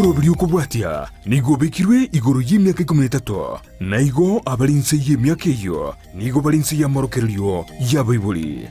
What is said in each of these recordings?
Omurobiri ukubwatia nigo bekirwe igoro y'imyaka 13 naigo abalinse y'imyaka iyo nigo balinse y'amorokeryo y'abayibuli.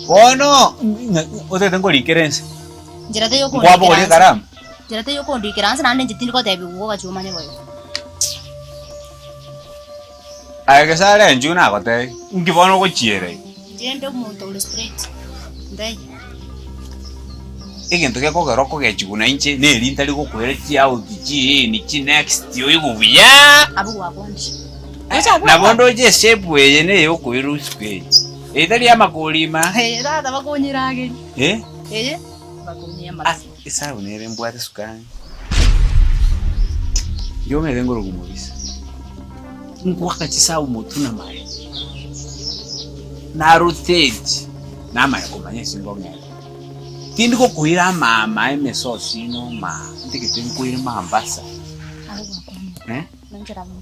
Bueno, usted tengo liquerense. Jirate yo kondi. Guapo kali karam. Jirate yo kondi kiranse nande jitin ko tebi wo ka chuma ne boyo. Ay que sale en juna ko te. Ngi bono ko chiere. Jendo mo to straight. Ndai. Ikintu ke ko gero ko ke chuna inche ne lintali ko kwere chia udiji ni chi next yo yubuya. Abu wa konji. Na bondo je shape we ne yo ko iru space. Itali ama kulima. Dada bakonyirage. Bakonya masi. Esa unere mbwate sukani. Yo me vengo rugumubisa. Ngwaka chisa umutu na mai. Na rotate. Na mai komanya singomya. Tindi ko kuira mama emeso sino ma. Ndike tenkuira mambasa.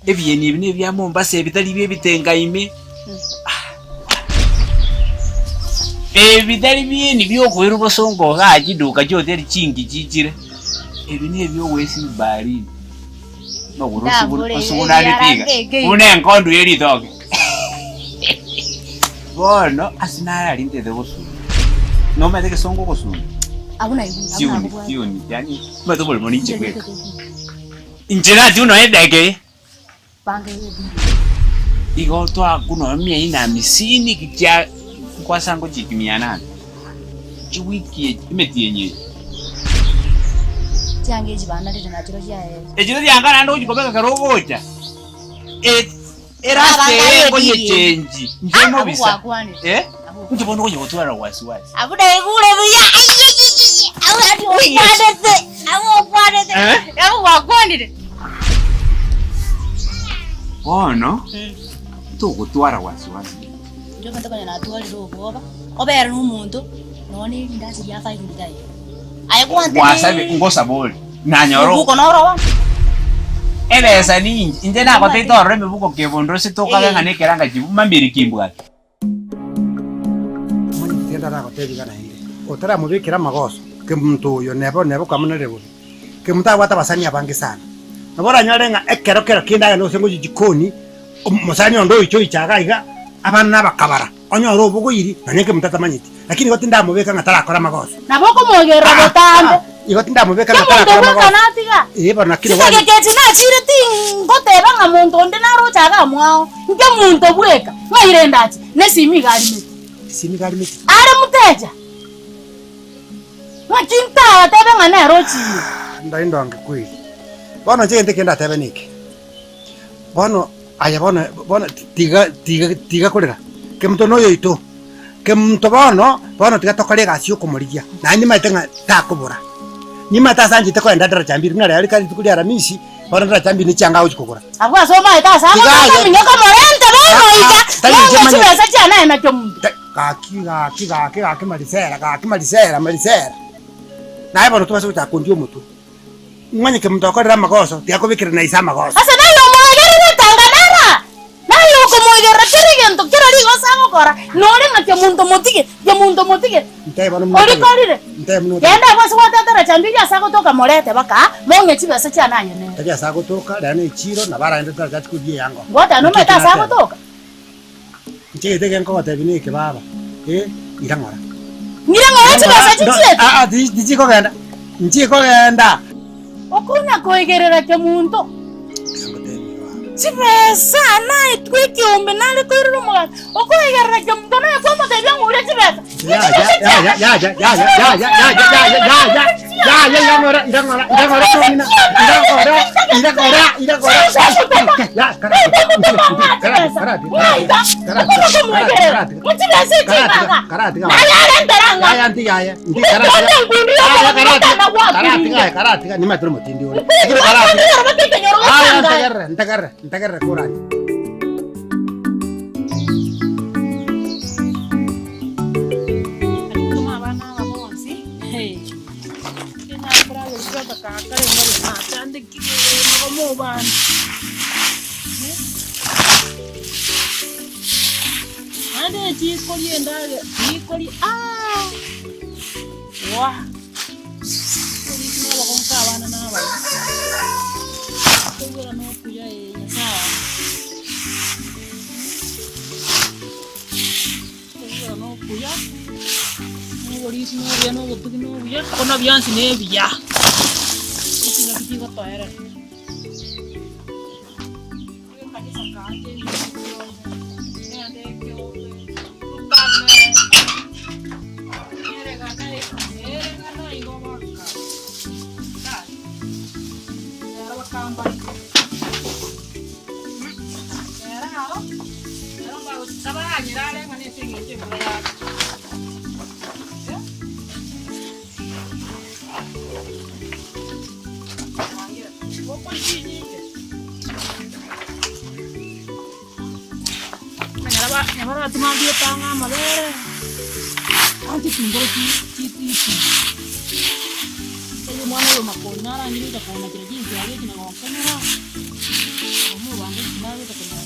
Ebyeni bine bya Mombasa ebitali byetenga ime. Ebitali byeni byokwera ubosongo gajiduka cyoteri kingi kikire. Ebi ne byo wesi bari. No usubunari piga. Une nkondo yeri toke. Bueno, asinara alinte de bosu. No me deje songo bosu. Abuna ibu. Tiuni, yani mato bol moniche kweka. Injera tuno edege. Bange yebi. Igo to akuno mia ina misini kitia kwa sango jikimia nani. Wiki imetienye. Tiange jibana de na jiro ya. Ejiro yanga ndo jikobeka karogocha. Eraste ko yechenji. Njemo bisa. Njibono ko yotwara wasiwasi. Abuda igule buya. Awu kwadete. Awu kwadete. Awu wakwandire. Ono. To gutwara wasiwasi. Ndio kantaka na atwali do boba. Obera n'umuntu none ndazi ya 5 ndai. Ayikwante. Wasabe ngosa boli. Nanyoro. Buko noro. Elesa ninji inde nako teitore mebuko kebondo sitoka ngane keranga jibu mambiri kimbwa. Muni tienda nako tebigana hire. Otara mubikira magoso ke muntu yo nebo kamunere buli. Ke muta wata basani abange sana. Nabora nyorenga ekero kindaga no sengo jikoni musani ondo icho ichaga iga abana bakabara. Onyoro buguyiri nanyeke mutata manyiti. Lakini gote ndamubeka ngatara akora magoso. Naboko mogera botambe. Igote ndamubeka ngatara akora magoso. Bana kile wani. Sike keti na chire ngoteba nga muntu onde naro chaga mwao. Nke muntu bweka. Ngairenda ati nesimi gali meti. Simi gali meti. Are muteja. Machinta tebe nga nero chi. Ndaindo ange kweli. Bono je ndeke nda tebe niki. Bono aya bono tiga kolera. Ke mtu noyo ito. Ke mtu bono tiga tokale gasio komorigia. Na ni maitenga takobora. Ni mata sanje te kwenda ndara chambiri mna yali kali tukuli aramisi. Bono ndara chambiri ni changa uchikokora. Abwa soma ita sana kama minyoka morente bono ita. Tani chuma sa chana na chomu. Kaki malisera. Na bono tuwasa utakondio mutu. Mwanye ke mtu akorera magoso, tiako bikira na isa magoso. Asa nayo mwageri na tanganara. monto kero ligo sango kora. Nore ngake monto motige. Ya monto motige. Ntai bana mu. Ori korire. Ntai mu. Kenda kwa swata tara chambija sako toka morete baka. Monge chiba sacha nanyo ne. Taja sako toka dane chiro na bara enda tata kudie yango. Ngota no meta sako toka. Nje tege nko tabini ke baba. Irangora. Ngirangora chiba sacha chiet. Diji ko genda. Nje ko genda. Okuna koigerera ke muntu. Chibesa na itwiki umbe nale koiruru mwa. Okoigerera ke muntu na kwa mata byangu ule chibesa. Ntagarra kurani. Ade chikoli endage, chikoli wah. Koli kina wakonka wana na wana. Kogera no kuya sawa. Kogera no kuya. Koli sino ya no gotuki no kuya. Kona byansi ne biya. Ikina kitinga toera. Nyamara tumambie tanga mabere. Anti tingoro kiti. Eyo mwana yo makonara ngiri kona kile jinsi yale kina kwa kamera. Omo wangu kinawe takona.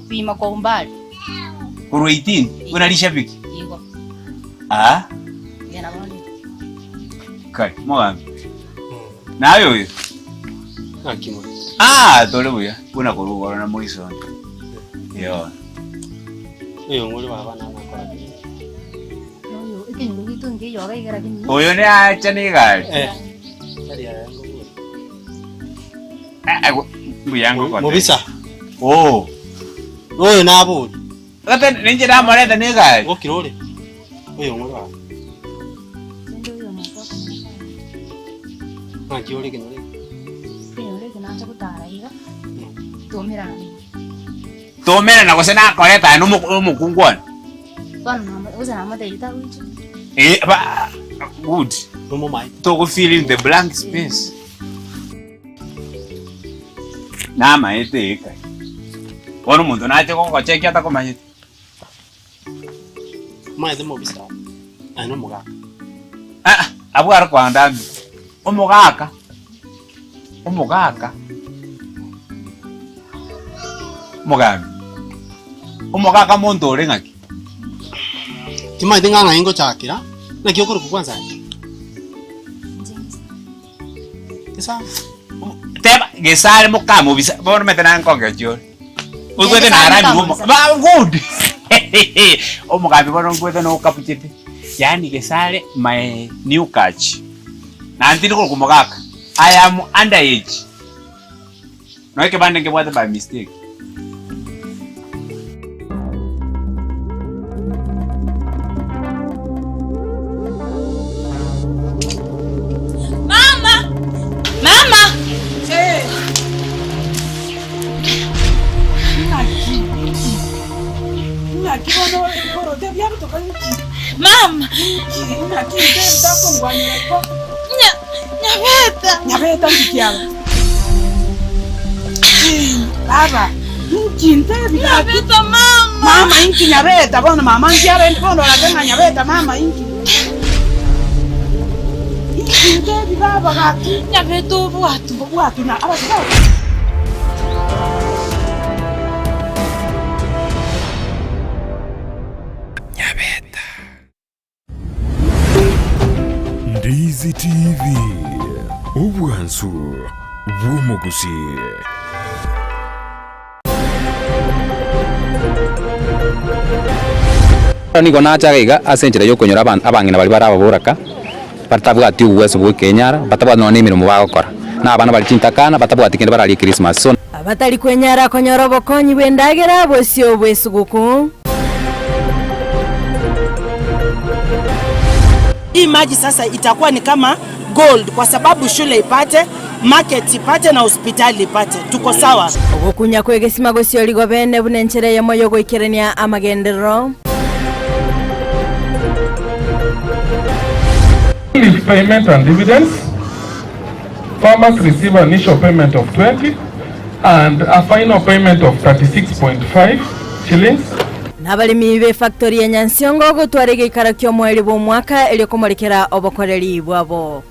Pima kwa umbali. Kuru 18, unalisha viki? Iko. Yana bali. Kai, mwana. Na yo. Akimo. Tole buya. Una kurugo na moiso. Yo. Oyo ngoli baba na nakora. Yo, ikintu gitu nge yoga igara kini. Oyo ne acha ni gali. Kali ya ngo. Buyango kwa. Mobisa. Oyo nabo. Kata ninje na mareta ni gali. Okirole. Oyo ngoli baba. Ndio yo mapaka. Kiole kinole. Kiole kinaanza kutara higa. Tomera na kusena koleta no mukungwana. Bana mama uza na mata ita uchi. Good. No mai. To go fill in the blank space. Na maete eka. Ono muntu na cheko ko cheki ata ko maete. Mai de mobisa. No muga. Abwara kwa ndami. Omugaka. Mugambi. Omugaka muntu uri ngaki. Timai de nganga ingo chakira. Na kyokoro kwanza. Kisa. Teba gesare mukamo bisa. Bona metana nkonge jyo. Ukwete na arabi wo. Ba good. Omugambi bona ukwete no kapuchete. Yani gesare my new catch. Na antini ko kumugaka. I am underage. No ke bande ke bwata by mistake. kibono korote bya kutoka nchi. Mama. Unakinde ndakongwanya ko. Nyabeta mkiaba. Baba. Nyabeta mama. Mama inki nyabeta bona mama nkiaba ndibono lagenga nyabeta mama inki. Inki baba gaki. Nyabeta ubwatu na abasaba. Ndizi TV obwansu bw'omugusi. Nigo nachagaiga asenjera yokonyora abang'ina bari barababoraka batabwati uweso bw'ikenyara batabwati n'emirimo bagokora n'abana bari chintakana batabwati kende barali Christmas so abatali kwenyara konyora obokonyi bw'endagera bwesio bwesuguku. Hii maji sasa itakuwa ni kama gold kwa sababu shule ipate, market ipate na hospitali ipate. Tuko sawa. Ogukunya kwegesima gosio ligo bene bunenchere ya moyo goikerenia amagendero. Payment and dividends. Farmers receive an initial payment of 20 and a final payment of 36.5 shillings. Nabalimi be factory ya Nyansiongo gutwara gikara kyo mweri bw'omwaka eli kumurikira obokoreri bwabo.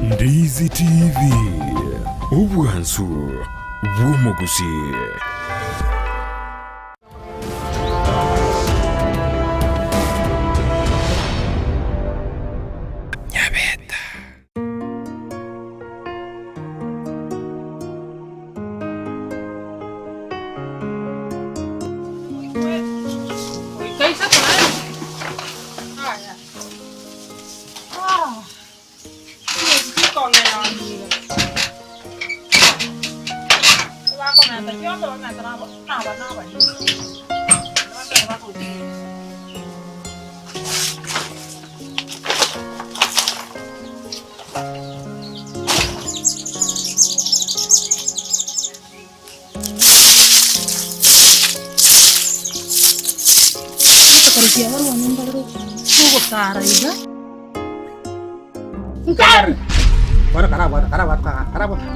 Ndizi TV obwansu bw'omugusi.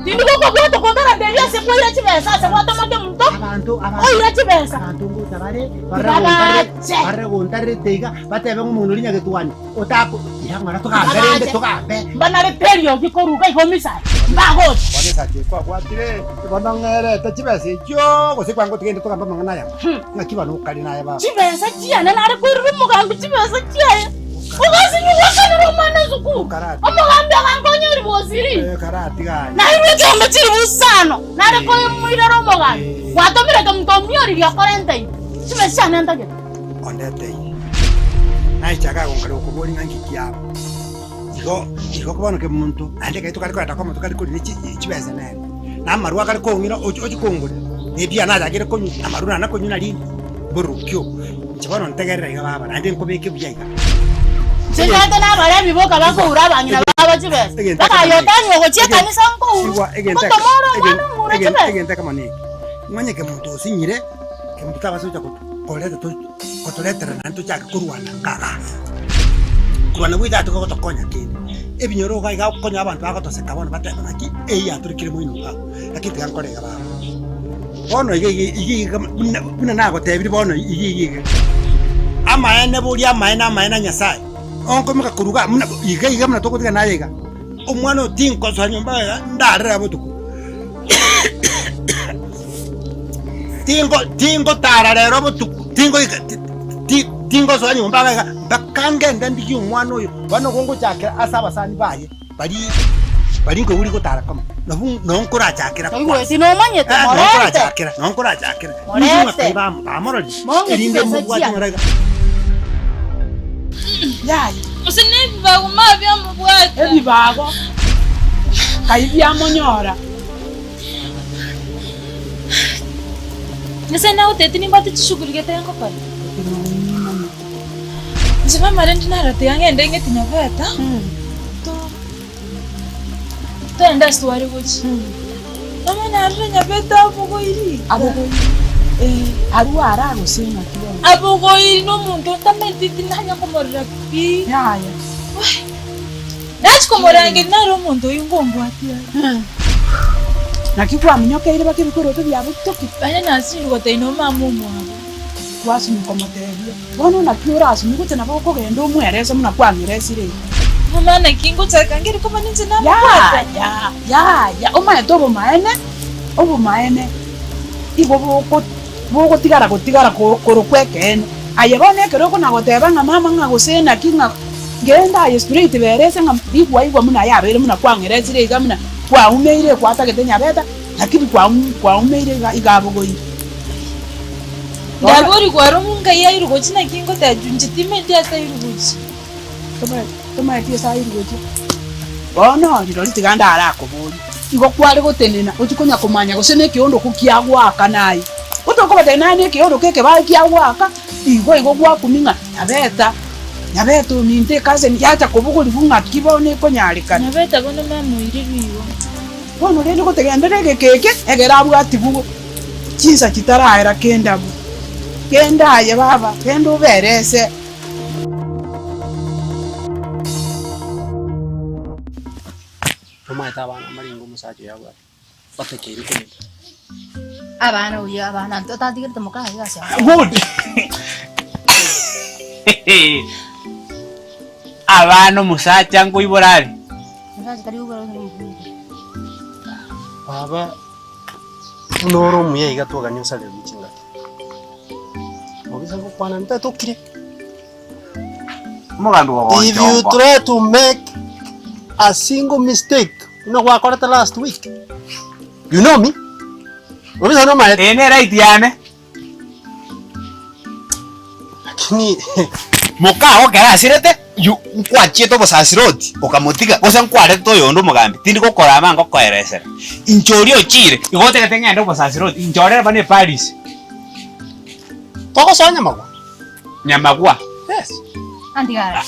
Tindi koko bwato kondara ndeyo se kwa ira chibesa se bwato make muntu. Oh ira chibesa. Abantu bare gontare teiga batebe umuntu linya getwani. Otako irangara tukambe. Banare perio gikoruga ihomisa. Mbago. Bonesa chekwa kwatire. Bonongere tachibesa cyo gosikwango tugende tukamba mangana ya. Ngakiba no kali naye ba. Chibesa chiana nare kuri mugambi chibesa chiana. Ugazi ni wakana romana zuku. Omugambi akangonya uri boziri. Karati gani. Na iwe chombe chiri busano. Nare koyo muira romogambi. Watomire ke mtomyori ya 40. Chibesa nenda ke. Ondete. Nai chaka ngalo kuboni ngikiya. Iko kubona ke muntu ande kaito kali kwata kwa kali kuli chibesa naye. Na maruwa kali ko ngino ochikongole. Nebia na jagire konyu amaruna na konyu na lini. Burukyo. Chibona ntegerera iga baba ande nkobeke byaika. Chigata na bare biboka bakura bangina baba chibesa. Baka yotanyo gochia kanisa nko. Siwa egenta kama ni. Mwanye ke muntu sinyire ke muntu tabaso chako koleta to kotoletera na ntu chaka kurwana ngaga. Kurwana wida to kotokonya kindi. Ebinyoro ga konya abantu bakotoseka bona bateka naki eya turikire muino ka. Akiti gankorega baba. Bono igi buna nago tebiri bono igi. Ama ene buri ama ena nyasaye. Onko mika kuruga muna iga muna toko tiga nayega. Omwana otinko so nyumba ndarira botuku. Tingo tararero botuku. Tingo so nyumba ga bakange ndandi umwana oyo. Bano gongo chakira asaba sani baye. Bari ngo uri gutara kama. Nonkora chakira. Ngo sino manyete morete. Nonkora chakira. Morete. Amorodi. Erinde mugwati ngaraga. Yai. Usinibi bago mavya mubwata. Ebi bago. Kaibya monyora. Nisa na uteti ni mbati chishughulike tengo pale. Njima marendi na rati yange ndenge tinyabeta. Tenda story gochi. Mama na arre Nyabeta abogoiri. Arua araro sina kiyo. Abogoiri no muntu tametiti nanya komorera pi. Ya. Nachi komorange naro muntu yungombo atia. Nakikwa minyokeire bakibikoro to bya butoki. Banya nasiru gotaino mamu mwa. Wasu mukomoterio. Bono na kiora asu mugute na boko gendo mwerese muna kwangire sire. Mama na kingo tsakangiri koma ninze na Ya. Oma etobo maene. Obo maene. Ibo boko tigara korokwekene. Ayebone kero kuna goteba nga mama nga gosena kinga ngenda ye straight berese nga bigwa igwa muna yabere muna kwangire sire igamuna kwa umeire kwata gete Nyabeta lakini kwa umeire igabogoyi. Ndabori kwaro munga yairu gochi na kingo tajunjitime dia tairugochi. Toma ati sa irugochi. Bono ndiro litiganda arako boli. Igo kwari gotenena utikonya kumanya gosene kiondo kukiagwa kanai. Utokoba tenani kiondo keke ba kiagwa igo gwa kuminga Nyabeta ninte kaze yacha kubugo libunga kibone konyalikana. Nyabeta bono mamuiribiwo. Bono rero gotegendere keke egera bwati bugo. Chinsa kitaraira kendabu. Kenda ye baba, kendo berese. Toma abana maringo musaje yawe. Batekeri kuni. Abana uya abana tatatigir temuka yasa. Good. Abana musacha ngo iborari. Musacha kari ubara Baba noro muye igatoga nyosale michinga. Obisa kukwana ntatokire. If you try to make a single mistake, you know what I called last week. You know me? Obisa no my ene right yane. Lakini mukao kera sirete yu kwachie to bosasiroti okamotiga bosa nkware to yondo mugambi tindi gukora mango kweresera inchori ochire igote gatenga ndo bosasiroti inchore bane Paris toko sonya magwa nyamagwa yes andigara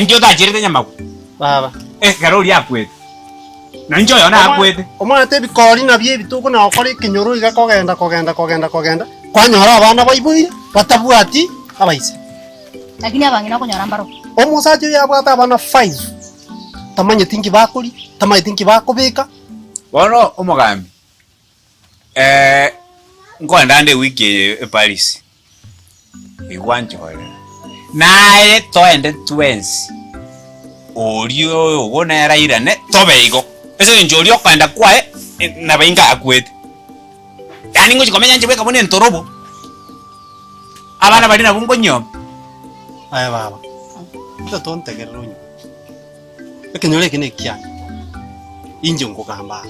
ndio ta chirete nyamagwa baba garori akwete na njo yona akwete omwana tebi kori na bie bituko na okori kinyoro iga kogenda kwanyora abana baibwire batabwati abaise. Lakini abangina kunyora mbaro. Omusaje yabwata abana 5. Tamanye tinki bakuri, tamanye tinki bakobeka. Bono umugambi. Ngonda nde wiki Paris. Igwanjore. Naye toende twensi. Orio ubona yarairane tobeigo. Ese njori okanda kwae na bainga akwete. Yani ngo chikomenya nje beka bone ntorobo. Abana bali na bungo nyom. Aya baba. Ito tonte gerunyo. Ekenyole kene kya. Injo ngokamba.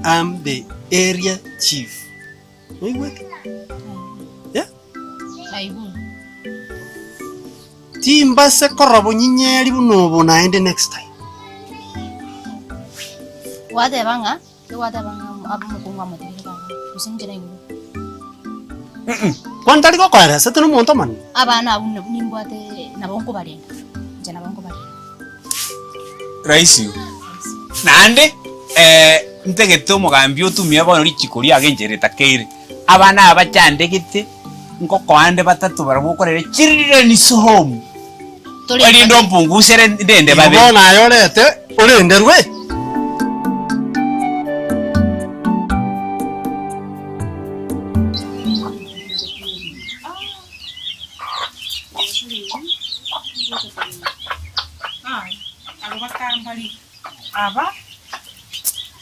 I'm the area chief. Wewe. Yeah? Aibu. Timba se korabo nyinyeri bunobo naende next time. Wade banga abu mukunga mutirika. Usinjira ingo. Kwantali ko kwara satano monto man. Abana abu nimbwate nabonko barenda. Je nabonko barenda. Raisi. Nande ntegete umugambi otumia bono lichikuri agenjereta keire. Abana abachande gite nkoko ande batatu barabukorere chirire ni sohomu. Ari ndo mpungusere ndende babe. Bona ayolete urenderwe.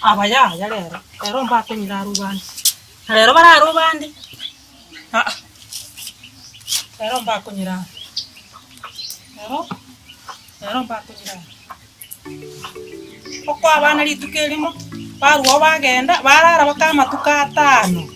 Aba ya rero mba kunyira rubandi. Rero bara rubandi. Rero mba kunyira. Rero mba kunyira. Oko abana litukelimo baruo bagenda barara bakama tukatano.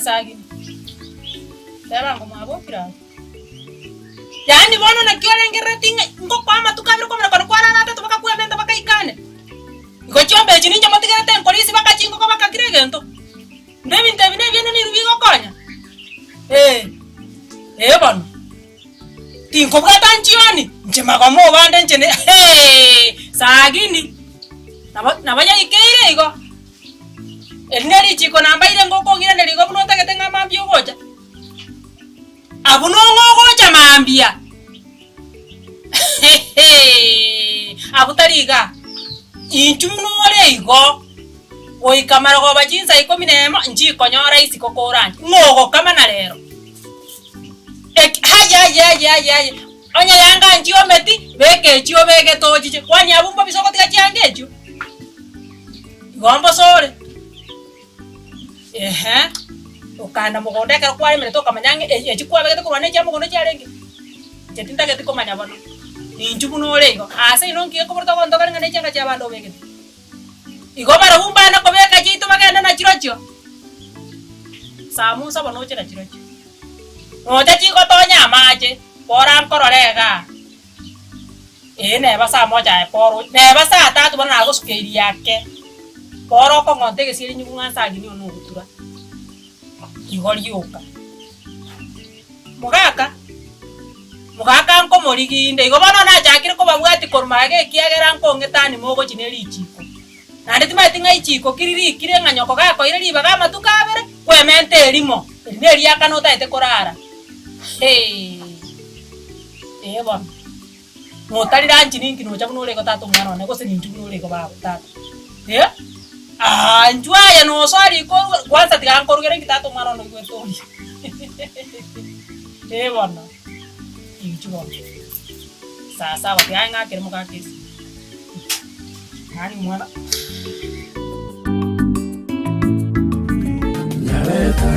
Sagi Teba ngomabokira. Yani bono na kiorengere tinga ngo kwama tukabira kwa mara kwa rara to baka kuya benda baka ikane. Ngo chombe chini nje matigere ten polisi baka chingo ko baka kiregento. Ndebi viene ni rubigo konya. Bono. Tinko bwa tanchioni. Nchema kwa mo bande nchene. Sagini. Nabanya ikeire igo. Eneri chiko namba ile ngoko gira neri go buno taketenga mambio gocha. Abuno ngogocha mambia. Abutariga. Inchunore igo. Oi kamara go bajinsa iko minemo nji konyora isi kokoranje. Ngogo kama na lero. Haya. Onya yanga nji ometi beke chi obeke toji. Kwani abumba bisoko tika chiangecho. Gombo sore. Ukanda mugonde ka kwa imere toka manyange echikwa beke ko wane chamo gono charenge. Chetinda ke tiko manya bano. Ninju buno lego. Ase inonki ko porto gondo kanga ne changa cha bando beke. Igo bara bumba na ko beka chitu magenda na chirocho. Samu sabo no chira chirocho. No cha chiko tonya mache. Pora nkororega. Ne basa moja poro. Ne basa tatu bana go skeri yake. Poro ko ngonte ke siri nyunga sagi ni onu gutura. Igorioka. Mugaka nko moriginde. Igo bana na jakire ko babwati kormage kiagera nko ngetani mogo chineri chiko. Na nditi matinga ichiko kiriri kire nganyoko gako ire libaga matukabere kwemente elimo. Neri yakanota ete korara. Bana. Motari ranchi ninki no chabuno lego tato mwana ne gose ninju no lego baba tato. Njua ya no swali ko kwanza tikanko rugere kitato mwana no kwetori. Bana. Injuwa. Sasa wakianga kile muka kesi. Nani mwana? Nyabeta.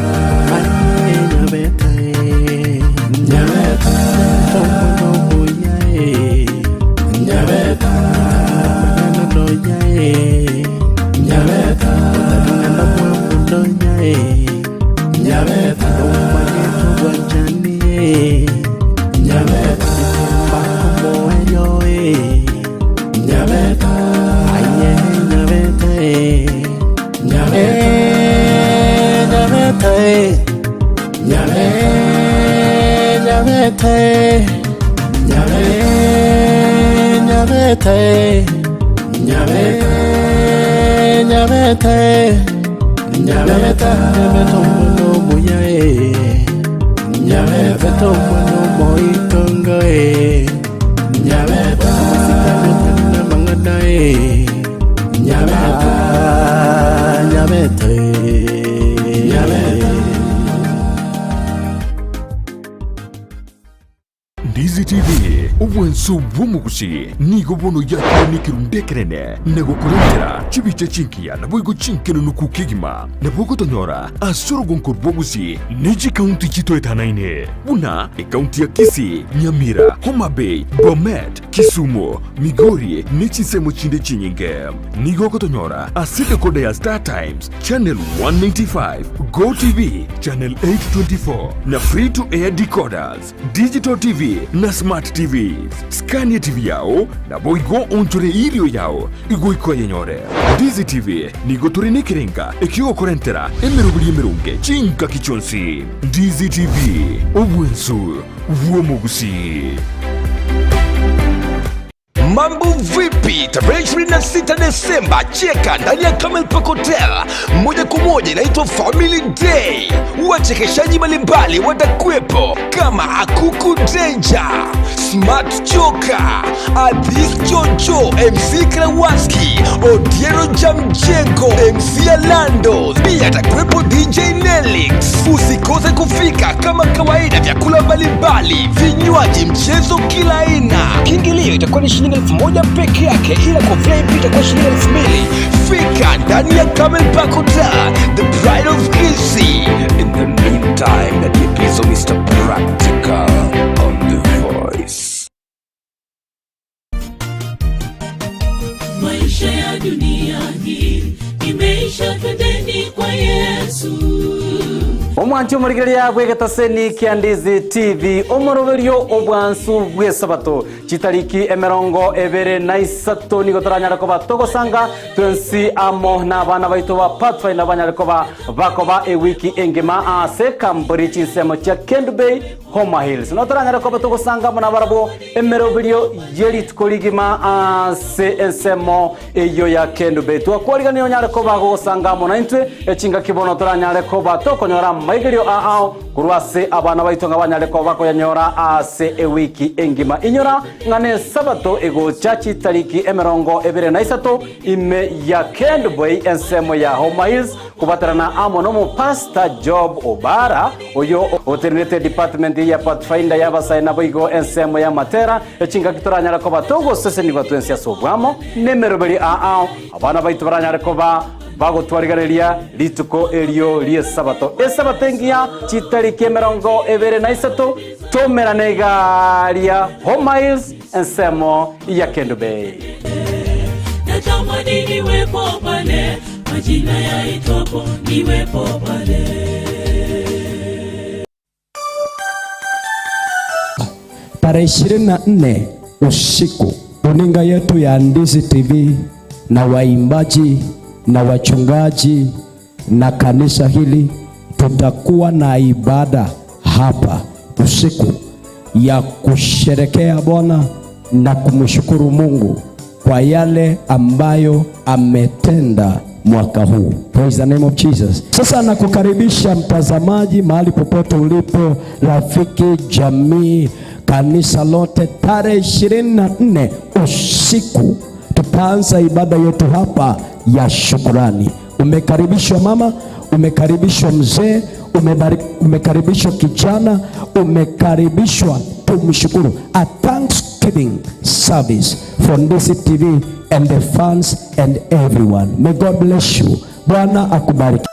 Ndizi TV ubwensu bw'umugusi nigo bono yakunikiru ndekerene nego kurengera chibiche chinkia na boigo chinkeno nukukigima na bogo tonyora asoro gonkor bwogusi neji county chito etanaine buna county ya Kisii, Nyamira, Homa Bay, Bomet, Kisumu, Migori nechi semo chinde chinyinge nigo kotonyora asite kode ya Star Times channel 195 Go TV channel 824 na free to air decoders digital TV na smart TVs. Scania TV yao na boigo onchore ilio yao igo iko yenyore. Ndizi TV nigo turine kirenga ekio korentera emerubuli emerunge chinka kichonsi. Ndizi TV obwensu vuomugusi. Mambo vipi? Tarehe 26 Desemba cheka ndani ya Camel Park Hotel moja kwa moja inaitwa Family Day. Wachekeshaji mbalimbali watakuwepo kama Akuku Danger, Smart Joker, Adis Jojo, MC Krawaski, Odiero Jamjengo, MC Alando. Pia atakuwepo DJ Nelix. Usikose kufika kama kawaida, vyakula mbalimbali, vinywaji, mchezo kila aina. Kiingilio itakuwa ni shilingi 1,000 peke yake, ila kwa VIP itakuwa shilingi 2,000. Fika ndani ya Camel Park Hotel, the pride of Gusii. In the meantime, that episode Mr. Practical on the voice. Maisha ya dunia hii imeisha, twendeni kwa Yesu. Omwancho murigeria bwegetaseni kia Ndizi TV omoroberio obwansu bwesabato chitariki emerongo ebere na isato nigo toranyara koba togosanga twensi amo na bana baito ba Pathfinder banyara koba bakoba e wiki engema ase kambori chinsemo cha Kendu Bay Homa Hills no toranyara koba togosanga mona barabo emeroberio yelit koligima ase ensemo eyo ya Kendu Bay twakwariga niyo nyara koba gosanga mona intwe echinga kibono toranyara koba tokonyora maigerio aao kurwase abana baitonga banyale ko bako yanyora ase e wiki engima inyora ngane sabato ego chachi tariki emerongo ebere na isato ime ya Kendu Bay ensemo ya Homa Hills kubatarana amono mu Pastor Job Obara oyo Alternative Department ya Pathfinder ya basaina boigo ensemo ya Matera echinga kitoranyala ko batogo sese ni batwensia sobwamo nemeroberi aao abana baitu baranyale ko bago twarigareria lituko elio lie sabato esabatengia chitariki emerongo ebere na isato tomeranegaria Homa Hills ensemo ya Kendu Bay natamani niwepo pale majina yaitwapo niwepo pale. Tarehe 24 usiku runinga yetu ya Ndizi TV na waimbaji na wachungaji na kanisa hili tutakuwa na ibada hapa usiku ya kusherekea Bwana na kumshukuru Mungu kwa yale ambayo ametenda mwaka huu. Praise the name of Jesus. Sasa nakukaribisha mtazamaji mahali popote ulipo, rafiki, jamii, kanisa lote, tarehe 24 usiku tutaanza ibada yetu hapa ya shukrani. Umekaribishwa mama, umekaribishwa mzee, umekaribishwa kijana, umekaribishwa tumshukuru. A Thanksgiving service for Ndizi TV and the fans and everyone. May God bless you. Bwana akubariki.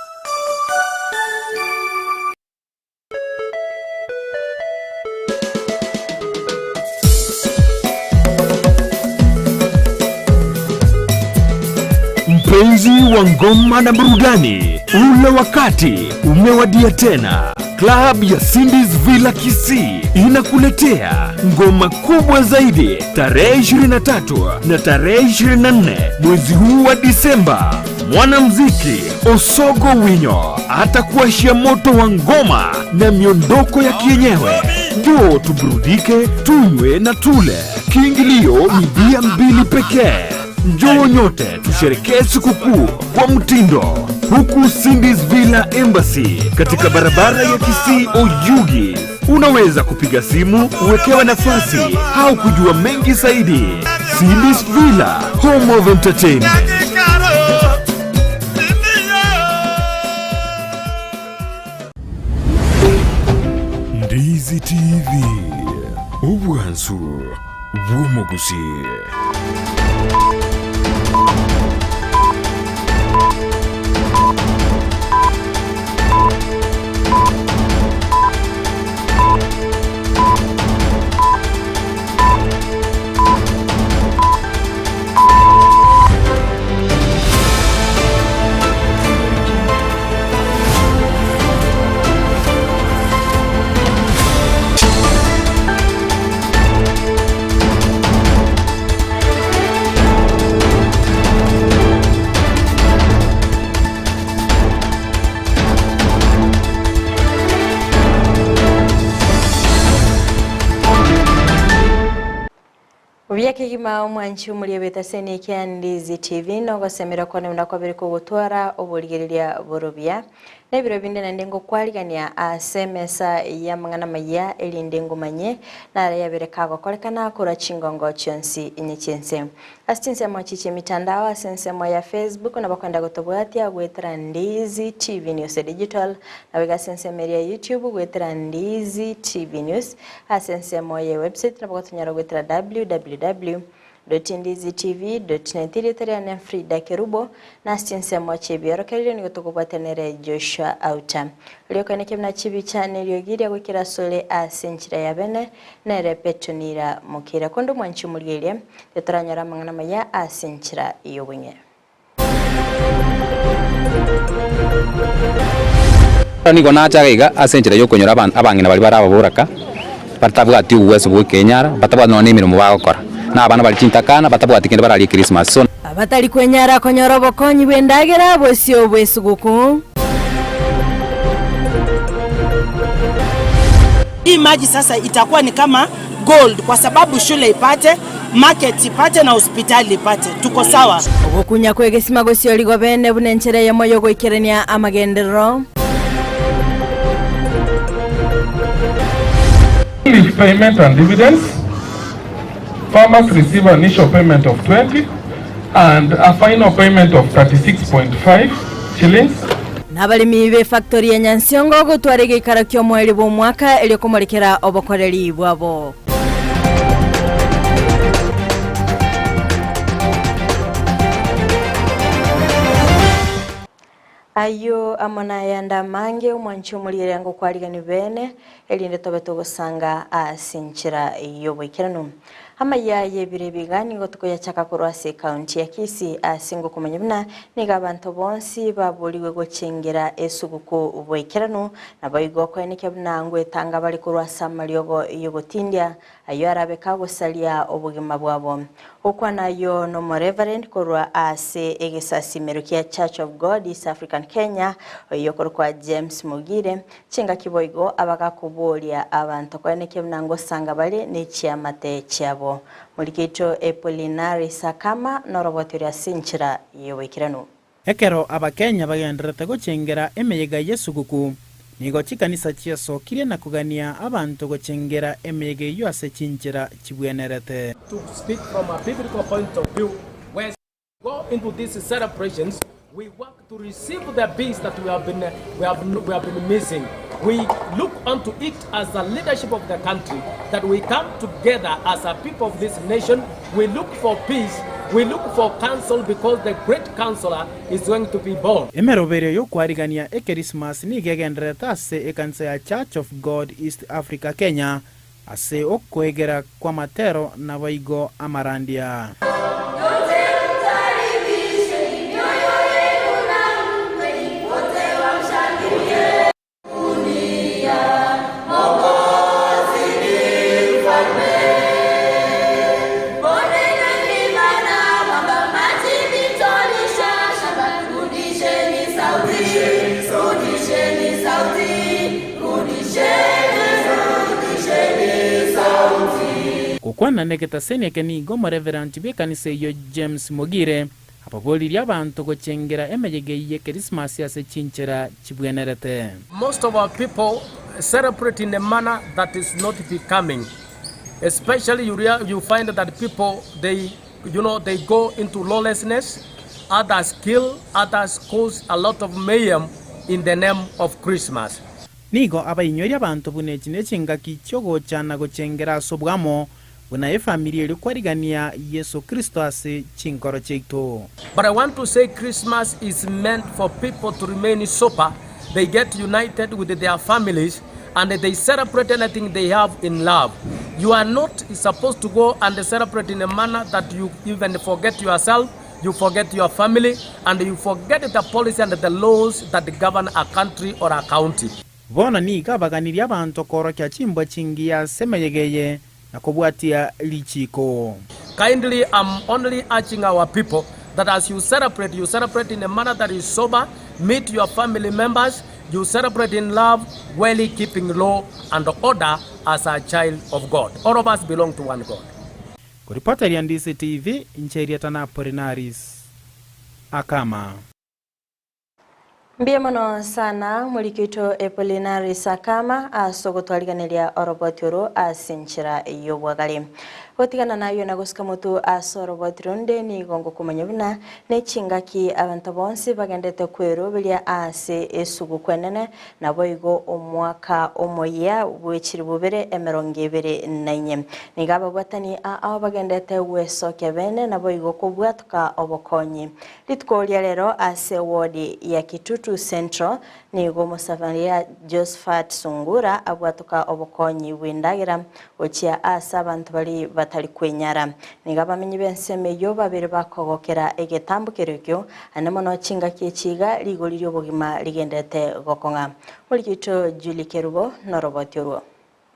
Mpenzi wa ngoma na burudani, ule wakati umewadia tena. Club ya Cindy's Villa Kisii inakuletea ngoma kubwa zaidi tarehe 23 na tarehe 24 mwezi huu wa Disemba. Mwanamuziki Osogo Winyo atakuashia moto wa ngoma na miondoko ya kienyewe. Njoo tuburudike, tunywe na tule. Kiingilio ni $200 pekee. Njoo nyote tusherekee sikukuu kwa mtindo huku Cindy's Villa Embassy katika barabara ya Kisii Oyugi. Unaweza kupiga simu uwekewe nafasi au kujua mengi zaidi. Cindy's Villa, home of entertainment. Ndizi TV, ubwansu bw'Gusii. Ubyake gima omwanchi muri betaseni kia Ndizi TV no gosemera kone unakobere ko gutwara oburigereria borobia nebiro binde na ndengo kwaligania asemesa ya mangana maya elindengo manye na yabireka gokorekana kura chingongo chonsi inyechense astinse mwachiche mitandao asense ya Facebook na bakwenda gotobwatia gwetera Ndizi TV News Digital na wega sense media YouTube gwetera Ndizi TV News asense ya website na bakwatunyara gwetera www.ndizitv.net na Frida Kerubo na stinsemo chebioro kelio ni gotokubatenere Joshua Auta liokanike mna chibi channel yogiria gukira sole asenchira ya bene na repetonira mukira kondo mwanchi muligeria tetoranyara mangana maya asenchira iyo wenye Niko nacha iga asenjera yo konyora abangina bali baraba buraka batabwati uwezo bwo kenyara batabwana no nimiro mubagokora na abana bali cintakana batabwati kende barali Christmas so abatali kwenyara konyora bokonyi bwendagera bwesio bwesuguku. Hii maji sasa itakuwa ni kama gold kwa sababu shule ipate, market ipate na hospitali ipate. Tuko sawa. Obukunya kwegesima gosio ligobene bunenchere ya moyo goikerania amagendero. Leaf payment and dividends. Farmers receive an initial payment of 20 and a final payment of 36.5 shillings. Nabalimi be factory ya Nyansiongo gutwarege ikarakyo mweli bo mwaka elio kumulekera obokoreri bwabo. Ayo amona yanda mange umwanchi umulire ngo kwaligani bene elinde tobeto gusanga asinchira iyo bwikirano amayaye birebigani ngo tuko yachaka kurwase county ya Kisii asingo kumanyibna niga abantu bonsi baburiwe gocengera esuguko ubwikirano nabayigo kwenike bnangwe tanga bali kurwasa malyogo yogotindia ayo arabeka gusalia obugima bwabo okwa nayo no reverend korwa ase egesasi merukia Church of God East African Kenya yokorwa James Mugire chinga kiboigo abagakubolia abantu kwenike bnango sanga bali nechiamate cyabo Mulikito Epolinari Sakama norobotiria sinchira yowekirano ekero abakenya bagenderete gochengera emeyega yesuguku nigo chikanisa chiasokire na kugania abantu gochengera emeyega yo ase chinchira chibwenerete. To speak from a biblical point of view, when we go into these celebrations, we work to receive the beast that we have been missing. We look unto it as the leadership of the country, that we come together as a people of this nation. We look for peace. We look for counsel because the great counselor is going to be born. Emerobere yo kwarigania Christmas ni gegendereta ase ekanisa ya Church of God East Africa Kenya ase okwegera kwa matero na baigo amarandia. Kukwana negeta seneke ni goma reverend bekanise yo James Mugire apaboli abantu gochengera emeyege ye Christmas ya se chinchera chibwenerete. Most of our people celebrate in a manner that is not becoming. Especially you find that people they go into lawlessness, others kill, others cause a lot of mayhem in the name of Christmas. Nigo abainyoria abantu bunechine chinga kichogo chana gochengera sobwamo una familia ilikuarigania Yesu Kristo ase chinkoro cheito. But I want to say Christmas is meant for people to remain sober. They get united with their families and they celebrate anything they have in love. You are not supposed to go and celebrate in a manner that you even forget yourself, you forget your family, and you forget the policy and the laws that govern a country or a county. Bona ni kabaganiria abantu korokya chimbo chingia semeyegeye na kubwatia lichiko. Kindly, I'm only urging our people that as you celebrate in a manner that is sober, meet your family members, you celebrate in love, while keeping law and order as a child of God. All of us belong to one God. Kuripota ya Ndizi TV, ncheri atana Porinaris Akama. Mbiamono sana mulikito Epolinari Sakama asogotwaliganiria orobotiro asinchira yobwagali. Gotigana nayo nagusika mutu asorobotironde ni gongo kumanyabuna ne chingaki abantu bonsi bagendete kwero bilia ase esugu kwenene na boigo omwaka omoya wechiri bubere emerongevere nanye nigaba bwatani a bagendete weso kebene na boigo kubwatuka obokonyi litkolya lero ase wodi ya Kitutu Central ni gomo Savaria Josephat Sungura abwatuka obokonyi windagira ochia asa abantu bali batari kwenyara niga bamenyi benseme yo babere bakogokera egetambukero kyo anemo no chinga kichiga ligori ryo bogima ligendete gokonga Olikito Julie Kerubo norobotyo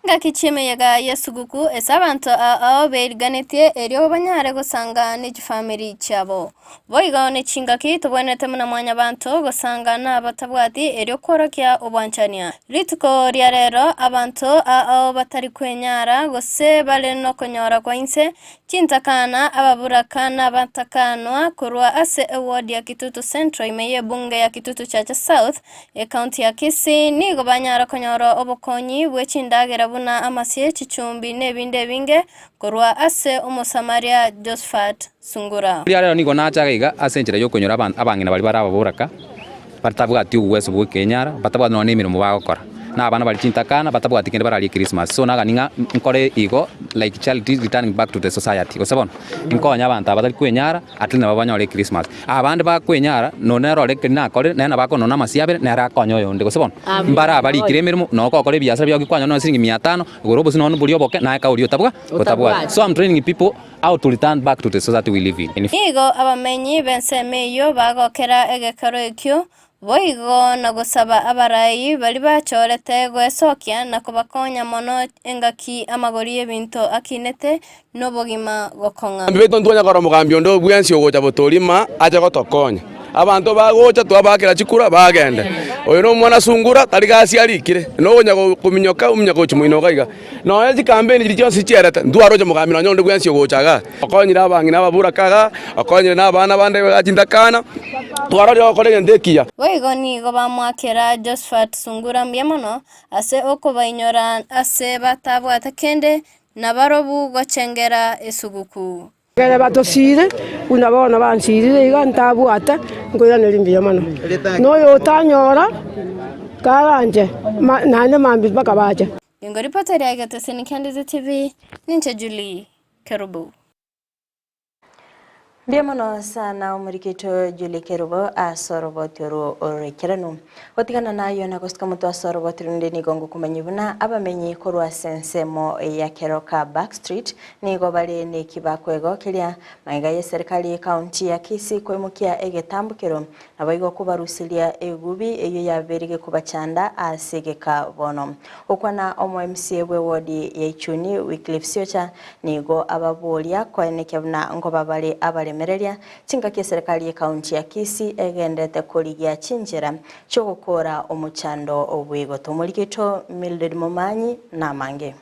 Ngakichime yaga yesuguku esabanto ao beriganetie eryo banyare gusanga ni family cyabo boiga ne chingaki tubonete muna mwanya bantu gusanga na batabwati eryo korokya obwanchania lituko rya rero abantu ao batari kwenyara gose bale no konyora kwa inse chintakana ababurakana bantakanwa kurwa ase award ya Kitutu Central imeye bunge ya Kitutu Chacha South county ya Kisii ni gobanyara konyora obokonyi bwechindagera buna amasie chichumbi nebinde binge korwa ase umusamaria Josephat Sungura rero nigo nachagaiga asenjera yo konyora abangina bali barababuraka batabwati uwezo bwo Kenyara batabwa no nemirimo bagokora na abana bali chintakana batabwa tikende barali Christmas so naga ninga nkore igo like charity returning back to the society ko sabon inkonya abantu abatari kwenyara atlina babanyore Christmas abandi ba kwenyara no nero le kina kore nena bakono na masiabe nera konyo yonde ko sabon mbara bali kiremirimo no ko kore biasa byo kwanyo no siringi 500 gorobo sino no bulio boke na ka ulio tabwa so I'm training people how to return back to the society we live in igo abamenyi benseme yo bagokera egekaro ekyo boigo na gusaba abarayi bali bachorete gwesokya na kubakonya mono engaki amagori ebinto akinete no bogima gokonga mbeto ntonya kora mugambyo ndo bwensi ogocha botolima aje gotokonya abantu bagocha twabakira chikura bagende oyo no mwana Sungura tarigasi alikire no nya kuminyoka umnyako chumuino gaiga no ezi campaign iri cyose cyerata ndwaro je mugambira nyondo bwensi ogochaga akonyira abangina baburakaga akonyira nabana bande bagindakana twarari okore ndekia boigo ni go bamwakera Josephat Sungura mbyemono ase okubainyora ase batabwata kende nabarobu gochengera esuguku Gere batosire unabona bansire iga ntabwata ngoya nelimbye mano no yo tanyora karanje nane mambi bakabaje ngo ripota ya Gateseni Kandizi TV ninche Julie Kerubo Biamono sana umurikito Julie Kerubo asorobotero orekerano otigana nayo na koska muto asorobotero ndeni gongo kumanyibuna abamenyi korwa sensemo ya Keroka Backstreet nigo bale ne kibakwego kilia maiga ya serikali county ya Kisii kwemukia egetambukero nabayigo kubarusilia egubi eyo yaberige kubachanda asegeka bono okwana omo MCA we wodi ya Ichuni Wycliffe Siocha nigo ababolia kwenekebna ngo babale abale mereria chinga kia serikali ya kaunti ya Kisii egendete koligia chinjera chokokora omuchando obwigo tomulikito Mildred Momanyi na mange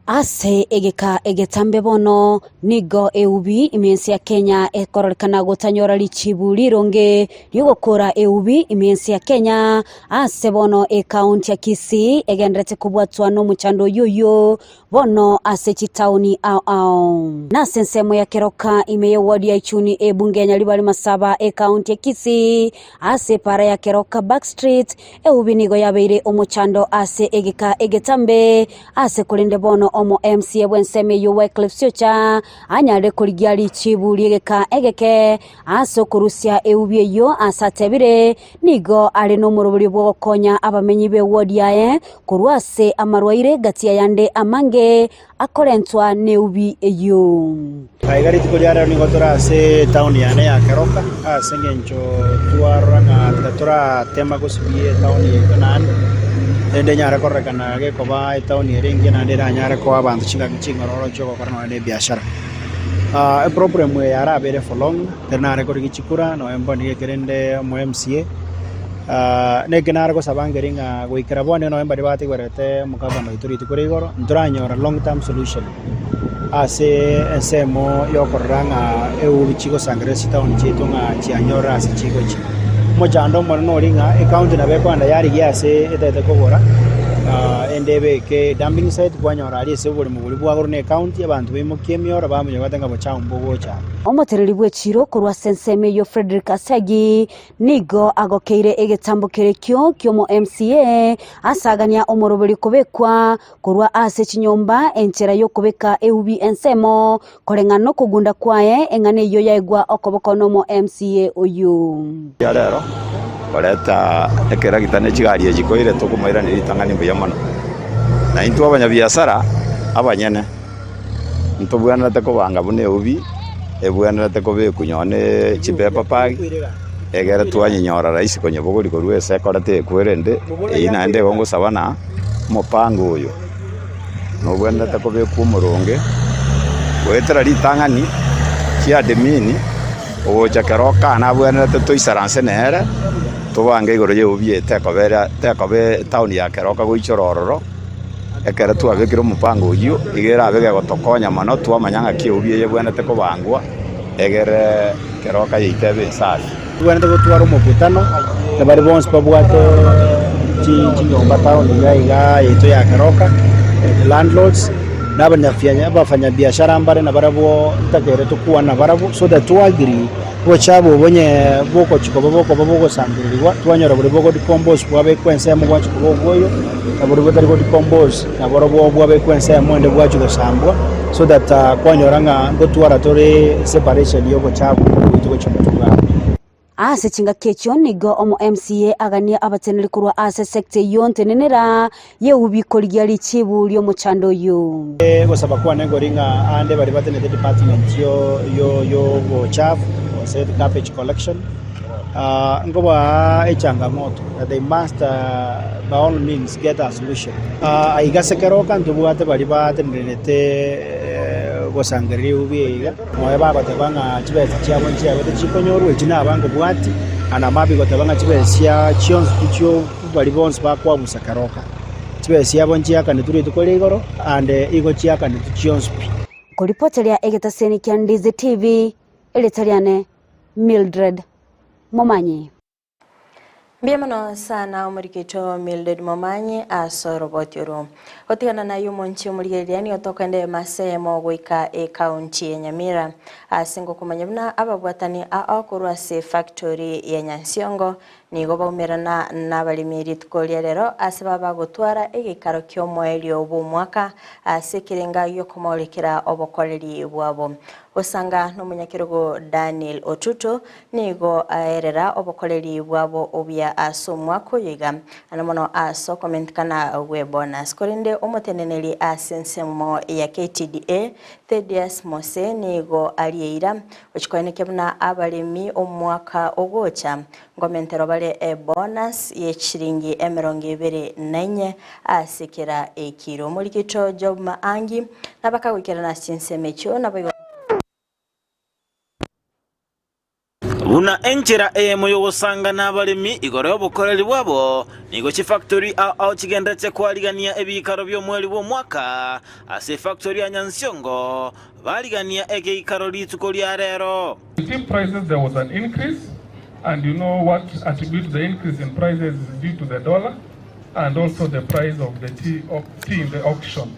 ase egeka egetambe bono nigo eubi imensi ya Kenya ekororikana gutanyora lichibuli ronge yugokora eubi imensi ya Kenya ase bono county ya Kisii egendete kubwatwa no muchando yoyo bono ase chitauni au na sensemo ya Keroka imeye wadi ya Ichuni bunge nyalibali masaba county ya Kisii ase para ya Keroka Backstreet eubi nigo yabeire omuchando ase egeka egetambe ase kulinde bono omo MCA bwenseme yo Wycliffe Siocha anyale koligia lichibuli egeke aso kurusia eubye yo asatebire nigo ale no murobuli bwo konya abamenyi be wodi yae kurwase amarwaire gatia yande amange akorentwa neubi eyo aigari tikuliara nigo turase town yane ya Keroka asengencho tuarra na tura tema kusibie town yekanani ende nyara korrekana ge koba town yeringi na ndera nyara ko abantu chingororo choko korno ne biashara e problem we yara bere for long tenare ko gichikura no emboni gerende mo MCA ne genara ko sabangeringa go ikrabone no embari bati gorete mukabano ituri tikure igoro nduranyora long term solution ase ensemo yokoranga bichiko sangre town chitunga chianyora ase chiko chi mojando morno ringa account na be kwanda yari yase etete kogora endebe ke dumping site kwanyora ali se buri muguri bwa ne account y'abantu bimukiye myora bamunye batanga bacambo bocha omotereri bwechiro kurwa senseme yo Frederick Asagi nigo agokeire egetambukere kyo mo MCA asagania omoroberi kubekwa kurwa ase chinyomba enchera yo kubeka eubi ensemo korengano kugunda kwae engane yo yaigwa okobokono mo MCA oyo yarero bareta ekera gitane chigari ejikoire tukumaira ni ritangani mbuya mono na intu abanya biashara abanyene ntubwanete kubanga bune ubi ebwanete kobe kunyone chipepa pagi egere twanyinyora rais konye bogori korwe sekorate kwerende ina ende gongo sabana mupango uyu no bwanete kobe kumuronge wetera ritangani cia demini ocha keroka na bwanete toisaranse nere tubange igoro ye ubi tekobe town ya keroka goichorororo ekere twabekire mupango uyu igera abege gotokonya mano twamanyanga ki ubi ye bwanete kubangwa egere keroka yitebe safi bwanete gutwara umukutano nabari bonse babwate chinyomba town iga yeto ya keroka landlords abafanya biashara mbare nabarabo ntakere tukuwa nabarabo so that to agree bochabo bonye boko chikobo boko sangirirwa twanyora buri boko decompose bwabe kwense mu bwacu kubogoyo naburi botari ko decompose nabarabo bwabe kwense mu ende bwacu gosambwa so that kwanyora nga ngotwara tore separation yoko chabo kutuko chimutwa ase chinga kecho nigo omo MCA agania abateneri kurwa ase sekte yonte nenera ye ubikoligia lichibu lyo muchando yu gosaba kwa nego ringa ande bari batene department yo chafu said garbage collection ngoba echangamoto they must by all means get a solution aigase keroka ntubuate bari batenete gosangeri ubiega moye bagotabanga chibesa chiabo chiabo chikonyorwe chinabango bwati ana mabi gotabanga chibesa chions kucho bari bonse bakwa busakaroka chibesa chiabo chiaka nituri tukole igoro ande igo chiaka nituchions kuripotelia Egetaseni kia Ndizi TV elitaliane Mildred Momanyi. Bienvenido sana umurikito Mildred Momanyi asorobotiro. Otigana na yumonchi umurigeliani otokende masemo goika county ya Nyamira. Asingo kumanyabuna ababwatani akurwa se factory ya Nyansiongo nigo baumerana n'abalimiri tukolia rero asibaba gutwara egikaro kyo mweli obumwaka asikirenga yo kumolekera obokoleri bwabo. Osanga n'umunyakirugo Daniel Otuto nigo aerera obokoleri bwabo obya asomwako yiga anamono aso komentkana we bonus korinde omoteneneli asensemo ya KTDA Thedias Mose nigo alieira ochikoineke buna abalimi omwaka ogocha ngomentero bale bonus ye chiringi emerongebere nenye asikira ekiro muri kicho job maangi nabakawikira na sinsemecho nabo una enchera moyo gusanga n'abalimi igoro y'obukoreri bwabo nigo chi factory au chigendetse kwaligania ebikaro byo mweli bwo mwaka ase factory ya Nyansiongo baligania egikaro lituko lya rero. In prices there was an increase, and you know what attributes the increase in prices is due to the dollar and also the price of the tea in the auction.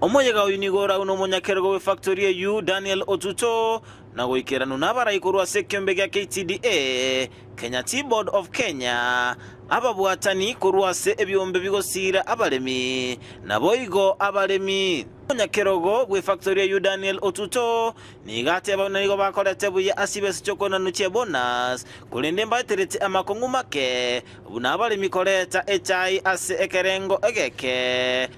Omoyega unigora uno munyakergo we factory yu Daniel Otuto na goikera nunabara ikurwa sekyombe ya KTDA Kenya Tea Board of Kenya ababwatani kurwa se ebyombe bigosira abalemi naboigo abalemi munyakerogo we factory yu Daniel Otuto nigate abonanigo bakorete buye asibese chokona nuche bonus kulinde mbaterete amakongu make bunabalemi koreta echai ase ekerengo egeke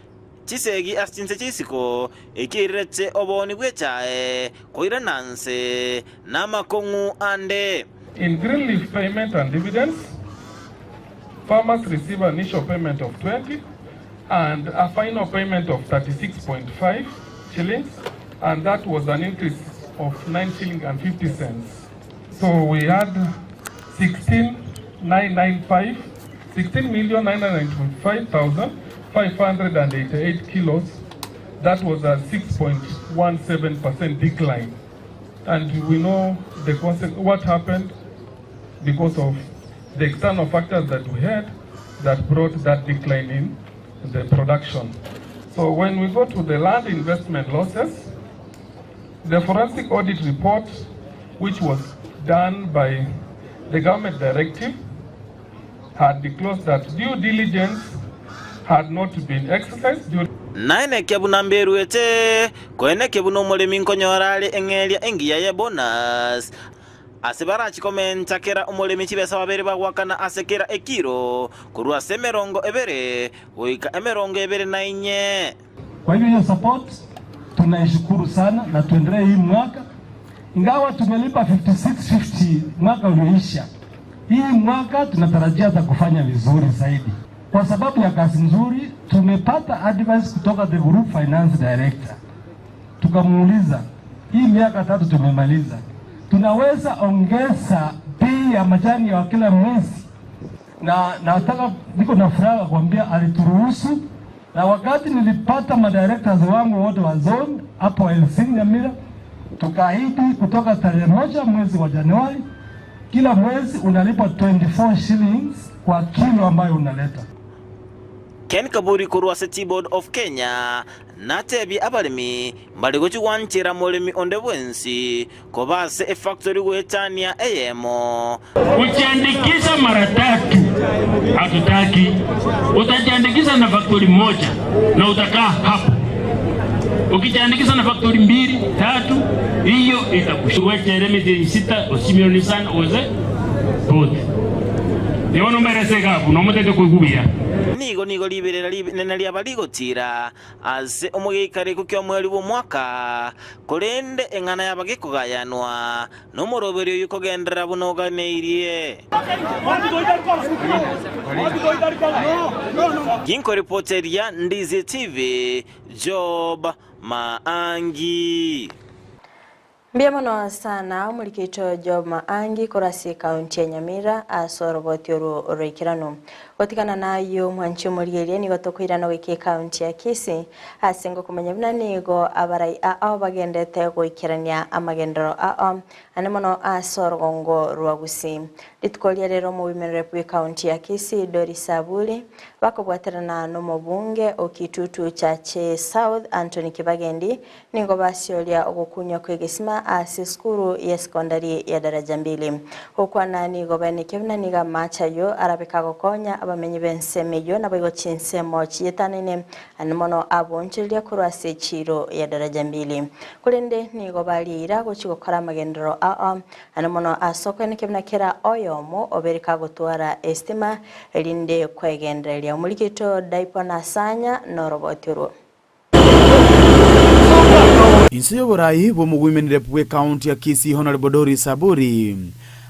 Chisegi astinse chisiko ekiretse oboni bwechae koira nanse namakongu ande. In green leaf payment and dividends, farmers receive an initial payment of 20 and a final payment of 36.5 shillings, and that was an increase of 9 shillings and 50 cents. So we had 16,995,588 kilos. That was a 6.17% decline. And we know what happened because of the external factors that we had that brought that decline in the production. So when we go to the land investment losses, the forensic audit report, which was done by the government directive, had disclosed that due diligence had not been exercised during Naine kebuna mberuete kwene kebuno mulemi nkonyorale engelia engiya ye bonus asibara chikomenta kera umulemi chibesa babere bagwakana asekera ekiro kurwa semerongo ebere oika emerongo ebere nainye. Kwa hivyo hiyo support tunaishukuru sana na tuendelee hii mwaka. Ingawa tumelipa 5650 mwaka ulioisha, hii mwaka tunatarajia hata kufanya vizuri zaidi. Kwa sababu ya kazi nzuri, tumepata advice kutoka the group finance director. Tukamuuliza, hii miaka 3 tumemaliza, tunaweza ongeza bei ya majani ya kila mwezi? Na nataka niko na furaha kuambia alituruhusu, na wakati nilipata madirectors wangu wote wa zone hapo Kisii Nyamira, tukaahidi kutoka tarehe 1 mwezi wa Januari kila mwezi unalipa 24 shillings kwa kilo ambayo unaleta. Ken Kaburi kurwa City Board of Kenya natebi abalimi mbali gochiwanchira mulimi onde bwensi ko base e factory gwetania eyemo. Ukiandikisha mara 3 hatutaki. Utajiandikisha na factory moja na utakaa hapo. Ukijiandikisha na factory 2, 3 hiyo itakushurua cheremiti 6 osimioni sana oze bote. Niwono merese gabu no mutete kwigubira. Nigo liberera nena lyabaligo tira ase omugikare kukyo mweli bo mwaka kolende engana yabageko gayanwa no moroberio yuko gendera bunoganeirie. Ginko reporteria Ndizi TV Job Maangi. Mbiamono sana mulikito Job Maangi kurasi kaunti ya Nyamira asoroboti oroikirano. Watikana nayo mwanchi muligeria ni gotokwirana wiki kaunti ya Kisii asingo kumenya binanigo abarai ao bagendete goikirania amagendero ao anemono asorogongo rwa Gusii. Litkolia rero mu women rep kaunti ya Kisii Dori Sabuli bakobwaterana no mubunge okitutu chache South Anthony Kibagendi ningo basiolia ogokunya kwegesima asiskuru ya sekondari ya daraja 2 okwana nigo banike binaniga machayo arabeka gokonya abamenyi bensemeyo nabigo chinsemo chiyetanene anemono abonchilia kurwase chiro ya daraja 2 kulende nigo balira gochigokora magendero anemono asokeneke binakera oyomo obereka gotwara estima elinde kwegendelia mulikito daipona sanya no robotiro. Insi y'oburayi bw'omugwimenire bwe county ya Kisii Honorable Dori Saburi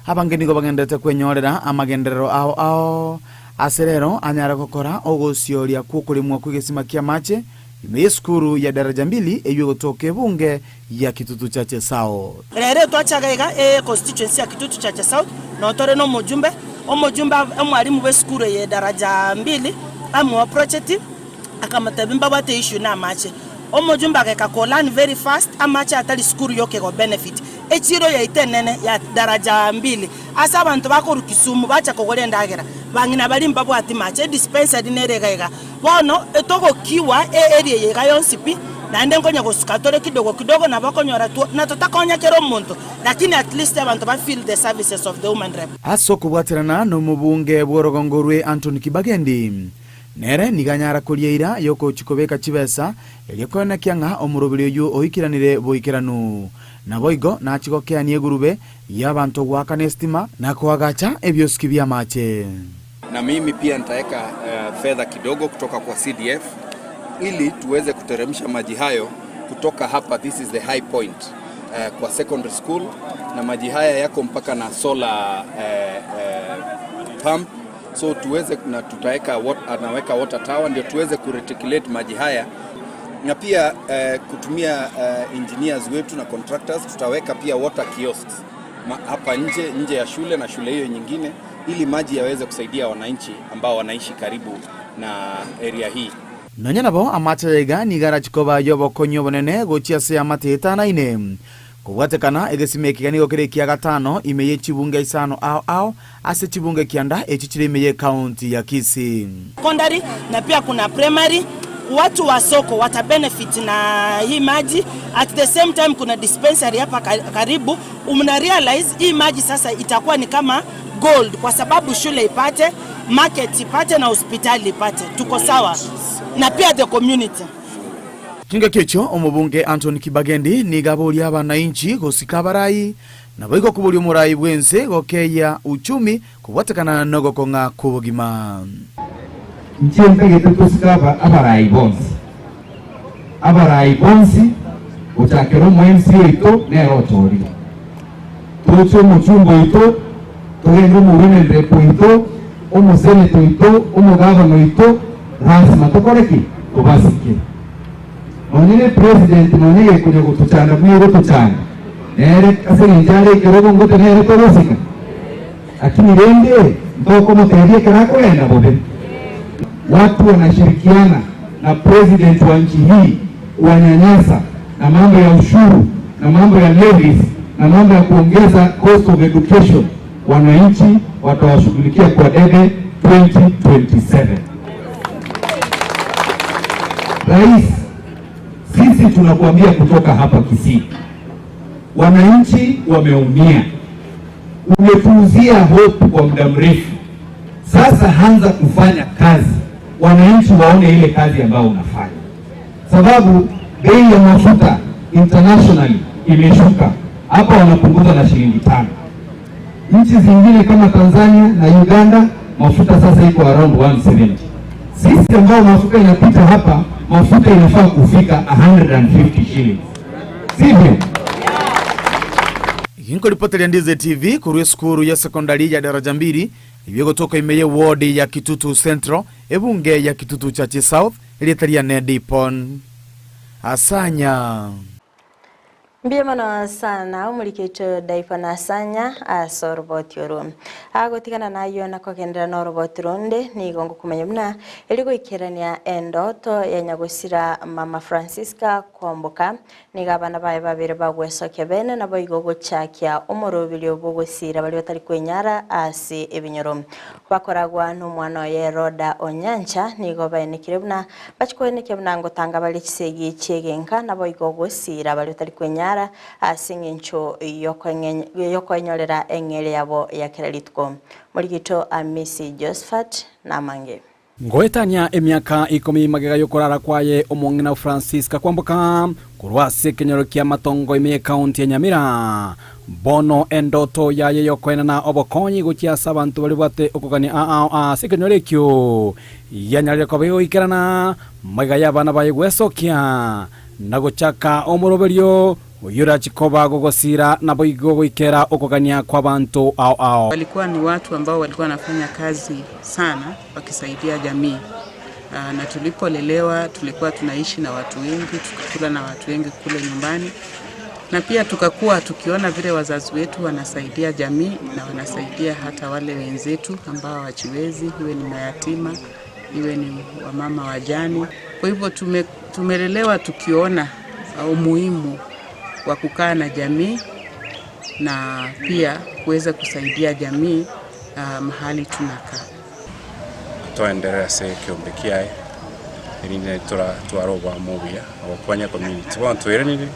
abangenigo bagendete kwenyorera amagenderero ao aserero anyara gukora ogosyoria kukurimwa kwigesima kia mache ime skuru ya daraja 2 eyo gotoke bunge ya Kitutu Chache South. Rere twachagaiga constituency ya Kitutu Chache South no tore no mujumbe omwalimu we skuru ya daraja 2 amu project akamatebimba bate issue na mache omujumba ka kolan very fast amacha atali skuru yoke go benefit echiro ya itenene ya daraja 2 asa abantu bakuru Kisumu bacha kogorenda agera bangina bali mbabwati mache dispensary neregaiga bono etoko kiwa area yega yonsipi na ndengonya gosukatore kidogo na bakonyora tu na tutakonya kero muntu lakini at least abantu ba feel the services of the women rep. Asoko bwaterana no mubunge bworogongorwe Anthony Kibagendi nere niganyara kulieira yoko chikobeka chibesa eliokona kianga omurobirio yu oikiranire boikiranu na boigo na chigokea nie gurube yabantu gwaka estima na kuagacha ebioski bya mache. Na mimi pia nitaweka fedha kidogo kutoka kwa CDF ili tuweze kuteremsha maji hayo kutoka hapa. This is the high point kwa secondary school, na maji haya yako mpaka na solar pump, so tuweze na tutaweka anaweka water tower ndio tuweze kureticulate maji haya, na pia kutumia engineers wetu na contractors tutaweka pia water kiosks hapa nje ya shule na shule hiyo nyingine, ili maji yaweze kusaidia wananchi ambao wanaishi karibu na area hii. Nonya nabo amachega nigara chikoba yobo konyo bonene gochia se amateta na ine kuwatekana egesimekigani gokere kia gatano imeye chibunge isano ao ase chibunge kianda echichire imeye county ya Kisii secondary na pia kuna primary. Watu wa soko wata benefit na hii maji. At the same time kuna dispensary hapa karibu. Umna realize hii maji sasa itakuwa ni kama gold kwa sababu shule ipate, market ipate na hospitali ipate. Tuko sawa. Na pia the community. Kinga kecho omubunge Anthony Kibagendi nigabori abananchi gosikabarai na boigo kubuli murai bwense gokeya uchumi kubatekana nogo konga kubugima. Nchiempege tukusikaba abarai bonsi Uchakero mwensi ito nero tori. Tucho muchumbo ito, tugengo murine repo ito, seneto ito, gavano ito, rasima tokoreki, tubasiki. Nonine president nonige kunyo kutuchanda mwiro tuchanda. Nere kasiri njale kirogo ngote nere tobasika. Lakini rende mtoko mterie karako enda bobe. Watu wanashirikiana na president wa nchi hii wanyanyasa na mambo ya ushuru na mambo ya levies na mambo ya kuongeza cost of education. Wananchi watawashughulikia kwa debe 2027. Rais, sisi tunakuambia kutoka hapa Kisii, wananchi wameumia. Umetuuzia hope kwa muda mrefu. Sasa anza kufanya kazi, wananchi waone ile kazi ambayo unafanya, sababu bei ya mafuta internationally imeshuka. Hapa wanapunguza na shilingi 5. Nchi zingine kama Tanzania na Uganda mafuta sasa iko around 170. Sisi ambao mafuta inapita hapa, mafuta inafaa kufika 150 shillings. Sivyo? Inko ripoti ya Ndizi TV kuruwe skuru ya sekondari ya daraja 2 ibyo kutoka imeye ward ya Kitutu Central ebunge ya Kitutu Chache South ilitaria Nedipon Asanya. Mbiyamano sana umulikito daifana asanya asoroboti oru. Agotikana nayo nakokendera na roboti ronde ni gongo kumenya muna eliko ikerania endoto ya Nyagusira Mama Francisca Kwamboka ni gabana bae babire bagweso kebene na boigo gochakia umurubili obogosira bali batari kwenyara asi ebinyoro. Bakoragwa n'umwana ye Roda Onyancha ni gobayenekire buna bachikweneke buna ngotanga bali kisegi chegenka na boigo gosira bali batari kwenyara asingincho yokonyorera engere yabo ya keralitko muligito Amisi Josephat namange Ngoetania emiaka 10 magega yokorara kwaye omongina Francisca Kwamboka kurwase kenyoro kia matongo ime county ya Nyamira bono endoto yaye yokwena na obokonyi gukia sabantu bali bwate okugani sekenyorekyo yanyarya kwabeyo ikerana magega yabana baye gwesokia nagochaka omoroberio uyura chikoba gogosira na boigo goikera okogania kwa bantu ao. Walikuwa ni watu ambao walikuwa wanafanya kazi sana wakisaidia jamii. Na tulipolelewa tulikuwa tunaishi na watu wengi, tukakula na watu wengi kule nyumbani. Na pia tukakuwa tukiona vile wazazi wetu wanasaidia jamii na wanasaidia hata wale wenzetu ambao hawajiwezi, iwe ni mayatima, iwe ni wamama wajani. Kwa hivyo tumelelewa tukiona umuhimu wa kukaa na jamii na pia kuweza kusaidia jamii mahali tunakaa. Tuendelea kiumbe kiae nini twaroba mobia abakwanya community wantu erenire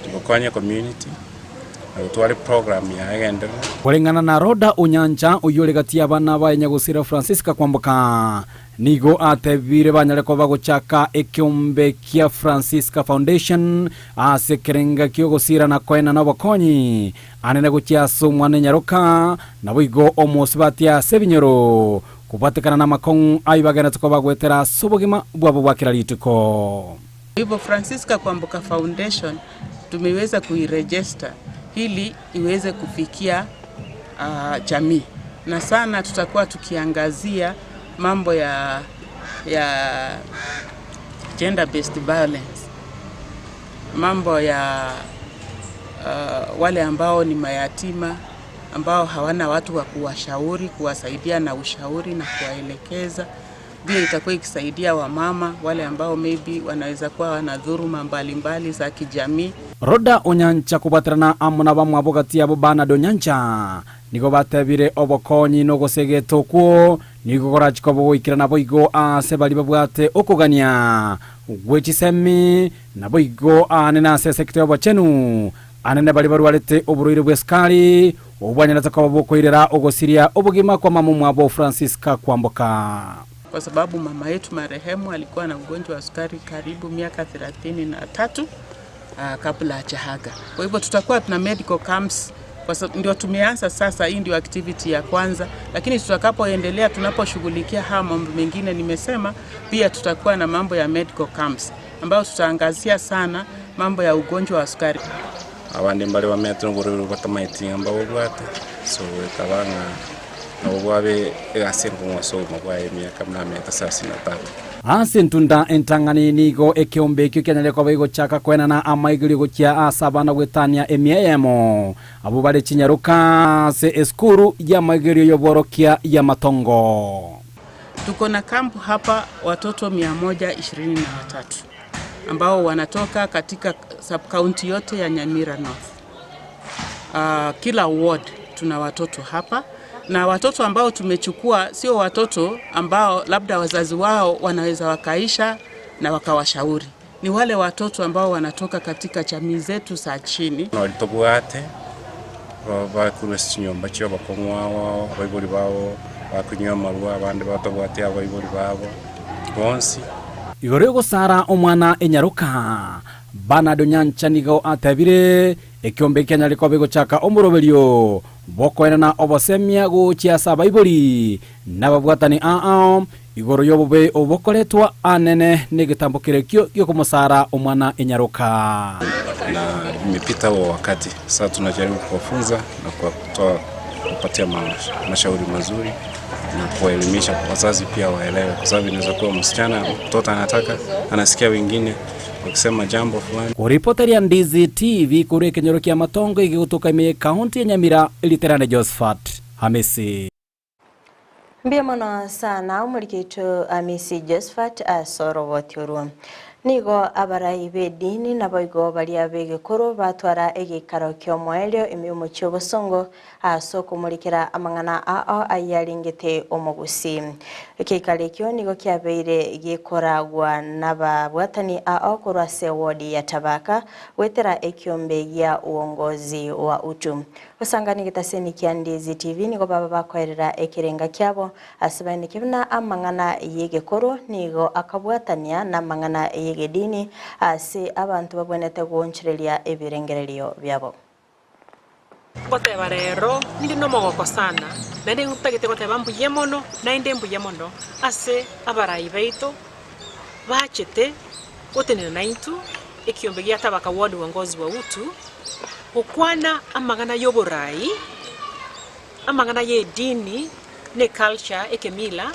tubakwanya community twari program ya agendera kulingana na Roda Onyancha uyole gati abana ba Nyagusira Francisca Kwamboka nigo atebire banyareko bagochaka ekiumbe kia Francisca Foundation asekerenga kiogosira na kwena na bakonyi anene gukia sumwane nyaroka na bigo omosibatia sebinyoro kupatikana na makong aibagana tukoba gwetera sobogima bwabo bwakira lituko. Hivyo Francisca Kwamboka Foundation tumeweza kuiregister ili iweze kufikia jamii, na sana tutakuwa tukiangazia mambo ya gender based violence, mambo ya wale ambao ni mayatima ambao hawana watu wa kuwashauri, kuwasaidia na ushauri na kuwaelekeza. Pia itakuwa ikisaidia wamama wale ambao maybe wanaweza kuwa wana dhuluma mbalimbali za kijamii. Roda Onyancha kubaterana amuna bamwe abogati abo bana donyancha nigo batebire obokonyi no gosegeto ko nigo gorachiko boikira na boigo asebali babwate okugania gwechisemi na boigo anena sesekte obachenu anene bali barwalete oburoire bweskali obwanyana takaba bokoirera ogosiria obugima kwa mamu abo Francisca Kwamboka. Kwa sababu mama yetu marehemu alikuwa na ugonjwa wa sukari karibu miaka 33 kabla hajahaga. Kwa hivyo tutakuwa tuna medical camps, kwa sababu ndio tumeanza sasa, hii ndio activity ya kwanza, lakini tutakapoendelea tunaposhughulikia haya mambo mengine nimesema, pia tutakuwa na mambo ya medical camps ambayo tutaangazia sana mambo ya ugonjwa wa sukari. Abandi mbali bametro ngorero batamayitinga mbabwate so kabanga nabwabe egasengo ngwaso mabwa emyaka mnameta 33 ase ntunda entangani nigo ekiombe kyo kyanale kwa bigo chaka kwenana amaigiri gokia asabana gwetania emiemo abo bale chinyaruka se eskuru ya maigiri yoborokia ya matongo. Tuko na kampu hapa watoto 123 ambao wanatoka katika sub-county yote ya Nyamira North. Kila ward tuna watoto hapa, na watoto ambao tumechukua sio watoto ambao labda wazazi wao wanaweza wakaisha na wakawashauri. Ni wale watoto ambao wanatoka katika jamii zetu za chini. Walitobuate bakuresi nyomba cyo bakomwa bayibori bawo bakunywa marwa abandi batobuate abayibori babo bonsi igore gusara omwana enyaruka bana donyancha nigo atabire ekiombe kyanyali kwa bigo chaka omuroberio bokoena na obosemia guchia sabaibori nababwatani igoro yobobe obokoletwa anene negitambukire kyo yokumusara omwana enyaruka na imepita wakati sasa tunajaribu kuwafunza na kutoa kupatia mashauri mazuri na kuelimisha kwa wazazi pia waelewe, kwa sababu inaweza kuwa msichana mtoto anataka anasikia wengine wakisema jambo fulani. Kuripoteria Ndizi TV kuri Kenyoro kia matongo igigutuka ime kaunti ya Nyamira iliterane Josephat Hamisi. Mbia mono sana umurikito Hamisi Josephat asoro wotiuru. Nigo abarai bedini naboigo bali abege koro batwara egikaro kyo mwelyo imiumo cyobosongo aso kumurikira amangana ayaringete omugusi ekikale kyo nigo kyabeire gikoragwa nababwatani kurase wodi ya Tabaka wetera ekyombe ya uongozi wa utu usangani gitaseni kya Ndizi TV nigo baba bakorera ekirenga kyabo asibane kibna amangana yege koro nigo akabwatania na amangana gedini ase abantu babonete goncherelia ebirengerelio byabo goteba rero ndi no mogoko sana nende ngutagite goteba mbuye mono nainde mbuye mono ase abarai baito bachete gotenena naintu ekiombe gya Tabaka ward uongozi wa utu okwana amagana yoborai amagana ye dini ne culture ekemila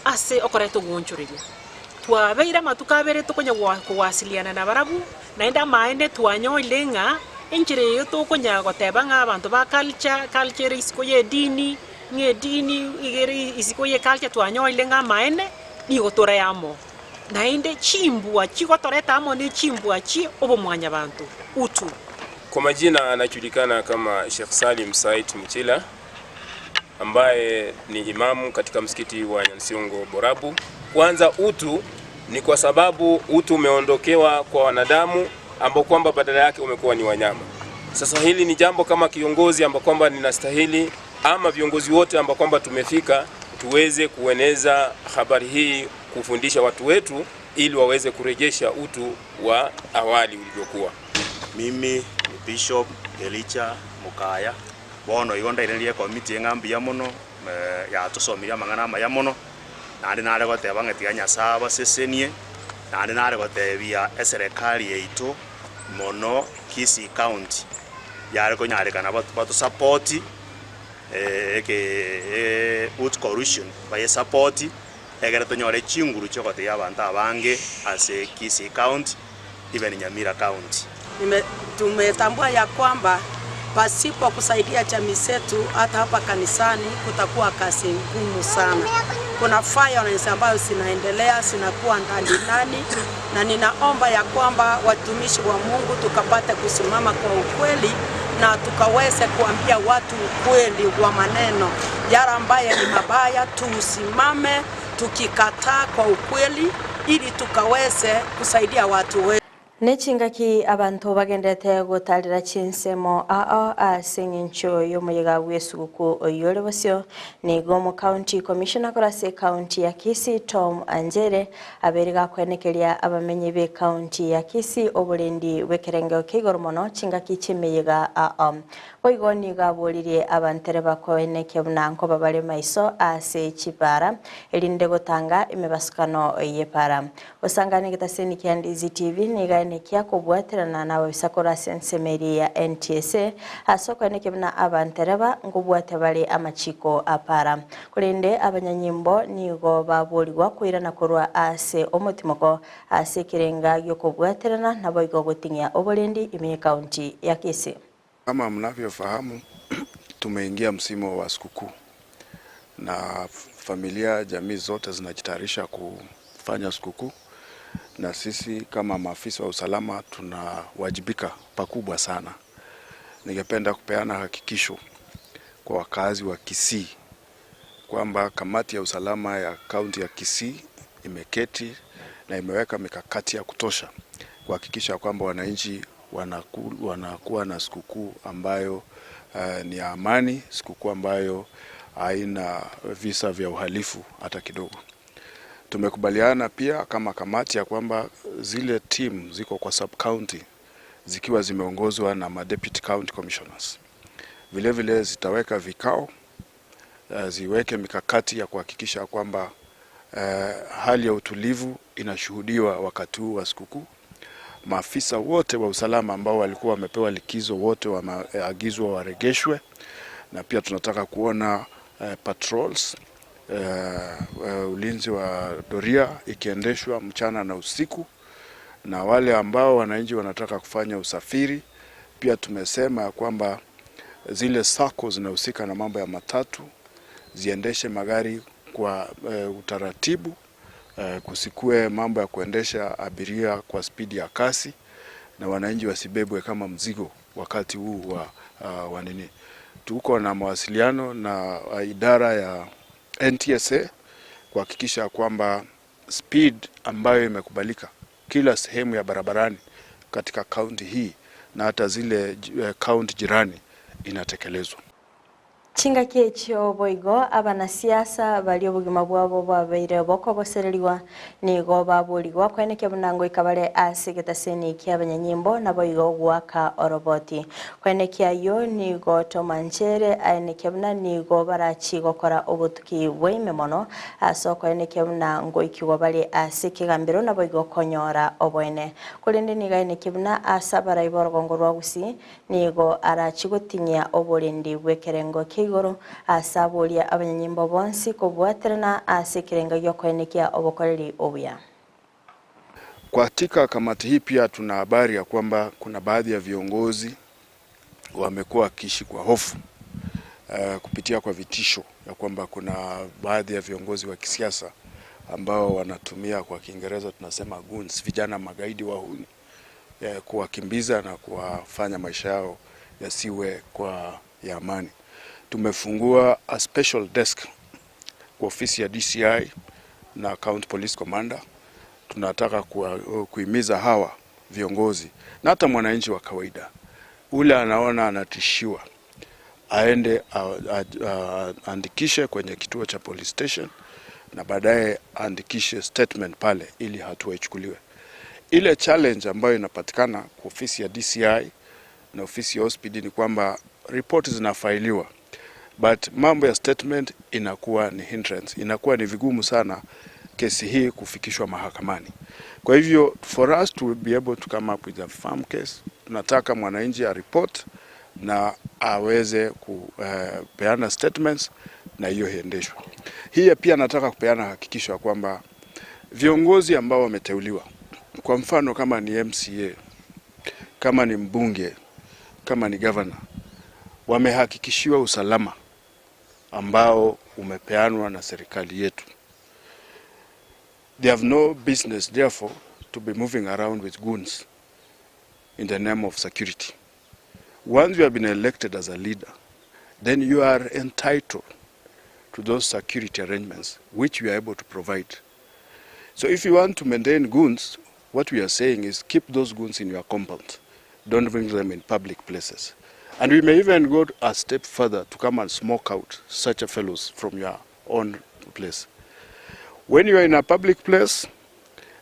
ase okoreto goncherelia twabeira matukabere tukonya kuwasiliana na barabu naenda maende twanyoilenga enjire yo tukonya goteba nga abantu ba culture isiko ye dini nge dini igeri isiko ye culture twanyoilenga maende ni gotora yamo naende chimbua chigotoreta amo ni chimbua chi obomwanya bantu utu. Kwa majina anajulikana kama Sheikh Salim Said Mchila ambaye ni imamu katika msikiti wa Nyansiongo Borabu. Kwanza utu ni kwa sababu utu umeondokewa kwa wanadamu ambao kwamba badala yake umekuwa ni wanyama. Sasa hili ni jambo kama kiongozi ambao kwamba ninastahili ama viongozi wote ambao kwamba tumefika tuweze kueneza habari hii, kufundisha watu wetu ili waweze kurejesha utu wa awali ulivyokuwa. Mimi ni Bishop Elicha Mukaya bono igonda irelie komiti engambi ya mono ya tusomiria mangana ya mono nandi nare goteba ng'etia Nyasaye sesenie nandi nare gotebia eserikali yeito mono Kisii County yare konyarekana batu support ut corruption by support egere tonyore chinguru chokote yabantu abange ase Kisii County even Nyamira County. Tumetambua ya kwamba pasipo kusaidia jamii zetu hata hapa kanisani kutakuwa kazi ngumu sana. Kuna violence ambayo zinaendelea zinakuwa ndani na ninaomba ya kwamba watumishi wa Mungu tukapate kusimama kwa ukweli na tukaweze kuambia watu ukweli wa maneno yale ambayo ni mabaya, tusimame tukikataa kwa ukweli ili tukaweze kusaidia watu wetu. Nechingaki abantu bagendete gutalira chinsemo asengincho yomuyiga wesuguku oyole bosyo ni gomo county commissioner korase county ya Kisii Tom Anjere aberiga kwenekeria abamenyi be county ya Kisii obulendi wekerenge okigoromono chingaki chimeyiga boigoni gabolirie abantere bakoeneke bunanko babale maiso ase chipara elinde gotanga imebasukano yepara osangane gitaseni kya Ndizi TV ni kwaenekia kubwaterana nawe bisakora sensemeri ya NTSA asoko eneke bina abantereba ngubwate bali amachiko apara kulinde abanyanyimbo nigo baburirwa kwirana kurwa ase omutimoko ase kirenga gyokubwaterana nabo igo gutingia obolendi ime kaunti ya Kisii. Kama mnavyofahamu tumeingia msimu wa sikukuu na familia jamii zote zinajitayarisha kufanya sikukuu, na sisi kama maafisa wa usalama tunawajibika pakubwa sana. Ningependa kupeana hakikisho kwa wakazi wa Kisii kwamba kamati ya usalama ya kaunti ya Kisii imeketi na imeweka mikakati ya kutosha kuhakikisha kwamba wananchi wanakuwa na sikukuu ambayo ni ya amani, sikukuu ambayo haina visa vya uhalifu hata kidogo. Tumekubaliana pia kama kamati ya kwamba zile team ziko kwa sub county zikiwa zimeongozwa na deputy county commissioners vile vile zitaweka vikao, ziweke mikakati ya kuhakikisha kwamba hali ya utulivu inashuhudiwa wakati huu wa sikukuu. Maafisa wote wa usalama ambao walikuwa wamepewa likizo wote wameagizwa waregeshwe, na pia tunataka kuona patrols, ulinzi wa doria ikiendeshwa mchana na usiku, na wale ambao wananchi wanataka kufanya usafiri pia tumesema kwamba zile sako zinahusika na mambo ya matatu ziendeshe magari kwa utaratibu, kusikue mambo ya kuendesha abiria kwa spidi ya kasi, na wananchi wasibebwe kama mzigo wakati huu wa nini. Tuko na mawasiliano na idara ya NTSA kuhakikisha kwamba speed ambayo imekubalika kila sehemu ya barabarani katika kaunti hii na hata zile kaunti jirani inatekelezwa. Chinga kiecho boigo abanasiasa bali obugima bwabo babeire boko bosereriwa nigo baburirwa kweneke bunango ikabale asigetaseni kyabanyanyimbo na boigo gwaka oroboti kweneke ayo nigo tomanchere ayeneke buna nigo barachi gokora obutuki bwime mono aso kweneke bunango ikiwa bali asikigambiro na boigo konyora obwene kulinde niga ayeneke buna asabara iborgongo rwa Gusii nigo arachi gotinya obolendi bwekerengo igoro asabulia abanyanyimbo bonsi kubwaterana asikirenga yokwenekia obokoreri obuya. Katika kamati hii pia tuna habari ya kwamba kuna baadhi ya viongozi wamekuwa wakiishi kwa hofu kupitia kwa vitisho ya kwamba kuna baadhi ya viongozi wa kisiasa ambao wanatumia kwa Kiingereza tunasema goons, vijana magaidi wahuni, kuwakimbiza na kuwafanya maisha yao yasiwe kwa ya amani. Tumefungua a special desk kwa ofisi ya DCI na County Police Commander. Tunataka kuhimiza hawa viongozi na hata mwananchi wa kawaida ule anaona anatishiwa aende andikishe kwenye kituo cha police station na baadaye andikishe statement pale ili hatua ichukuliwe. Ile challenge ambayo inapatikana kwa ofisi ya DCI na ofisi ya OSPD ni kwamba report zinafailiwa, but mambo ya statement inakuwa ni hindrance, inakuwa ni vigumu sana kesi hii kufikishwa mahakamani. Kwa hivyo for us to be able to come up with a firm case, tunataka mwananchi a report na aweze kupeana statements na hiyo iendeshwe. Hii pia nataka kupeana hakikisho ya kwamba viongozi ambao wameteuliwa, kwa mfano kama ni MCA, kama ni mbunge, kama ni governor, wamehakikishiwa usalama ambao umepeanwa na serikali yetu. They have no business therefore to be moving around with goons in the name of security. Once you have been elected as a leader, then you are entitled to those security arrangements which we are able to provide. So if you want to maintain goons, what we are saying is keep those goons in your compound. Don't bring them in public places. And we may even go a step further to come and smoke out such a fellows from your own place. When you are in a public place,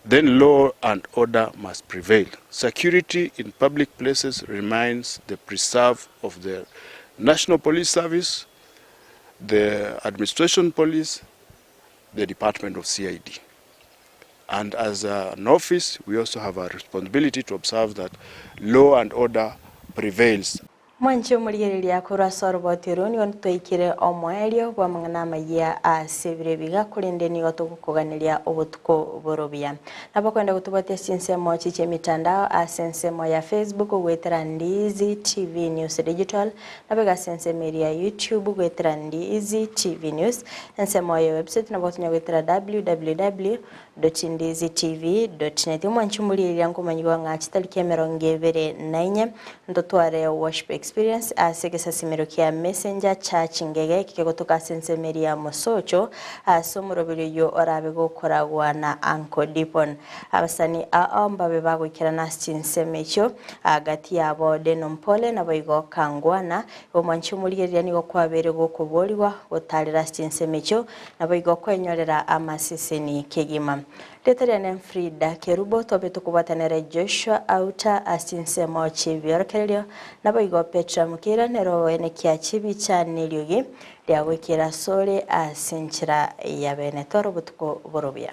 then law and order must prevail. Security in public places remains the preserve of the National Police Service, the Administration Police, the Department of CID. And as an office, we also have a responsibility to observe that law and order prevails. Mwancho muligereria kurasa robotiro ni ontoikire omwelio bwa mangana maya asebire biga kulinde ni gotukuganiria obutuko borobia nabakwenda gutubatia sinsemo chiche mitandao asensemo ya Facebook gwetera Ndizi TV News Digital nabega sensemo ya YouTube gwetera Ndizi TV News ensemo ya website nabotunya gwetera www.ndizitv.net mwancho muligereria ngomanyiwa ngachitali kemerongevere nainye ndotware worship experience asegesa simero kia messenger church ngege kikegotoka sensemeria mosocho asomurobiro yo orabe gokoragwa na Uncle Dipon abasani aamba bebagwikira na stinsemecho agati yabo Denompole na boigo kangwana omwanchu muligeria nigo kwabere gokoboliwa gotarira stinsemecho na boigo kwenyorera amasiseni kegima Letarian Frida Kerubo tobeto kubatanere Joshua Auta asinsemo chibiorkelio na boigo Petra Mukira nero ene kia chibi cha niliogi lya wekira sole asinchira ya benetoro butuko borobia.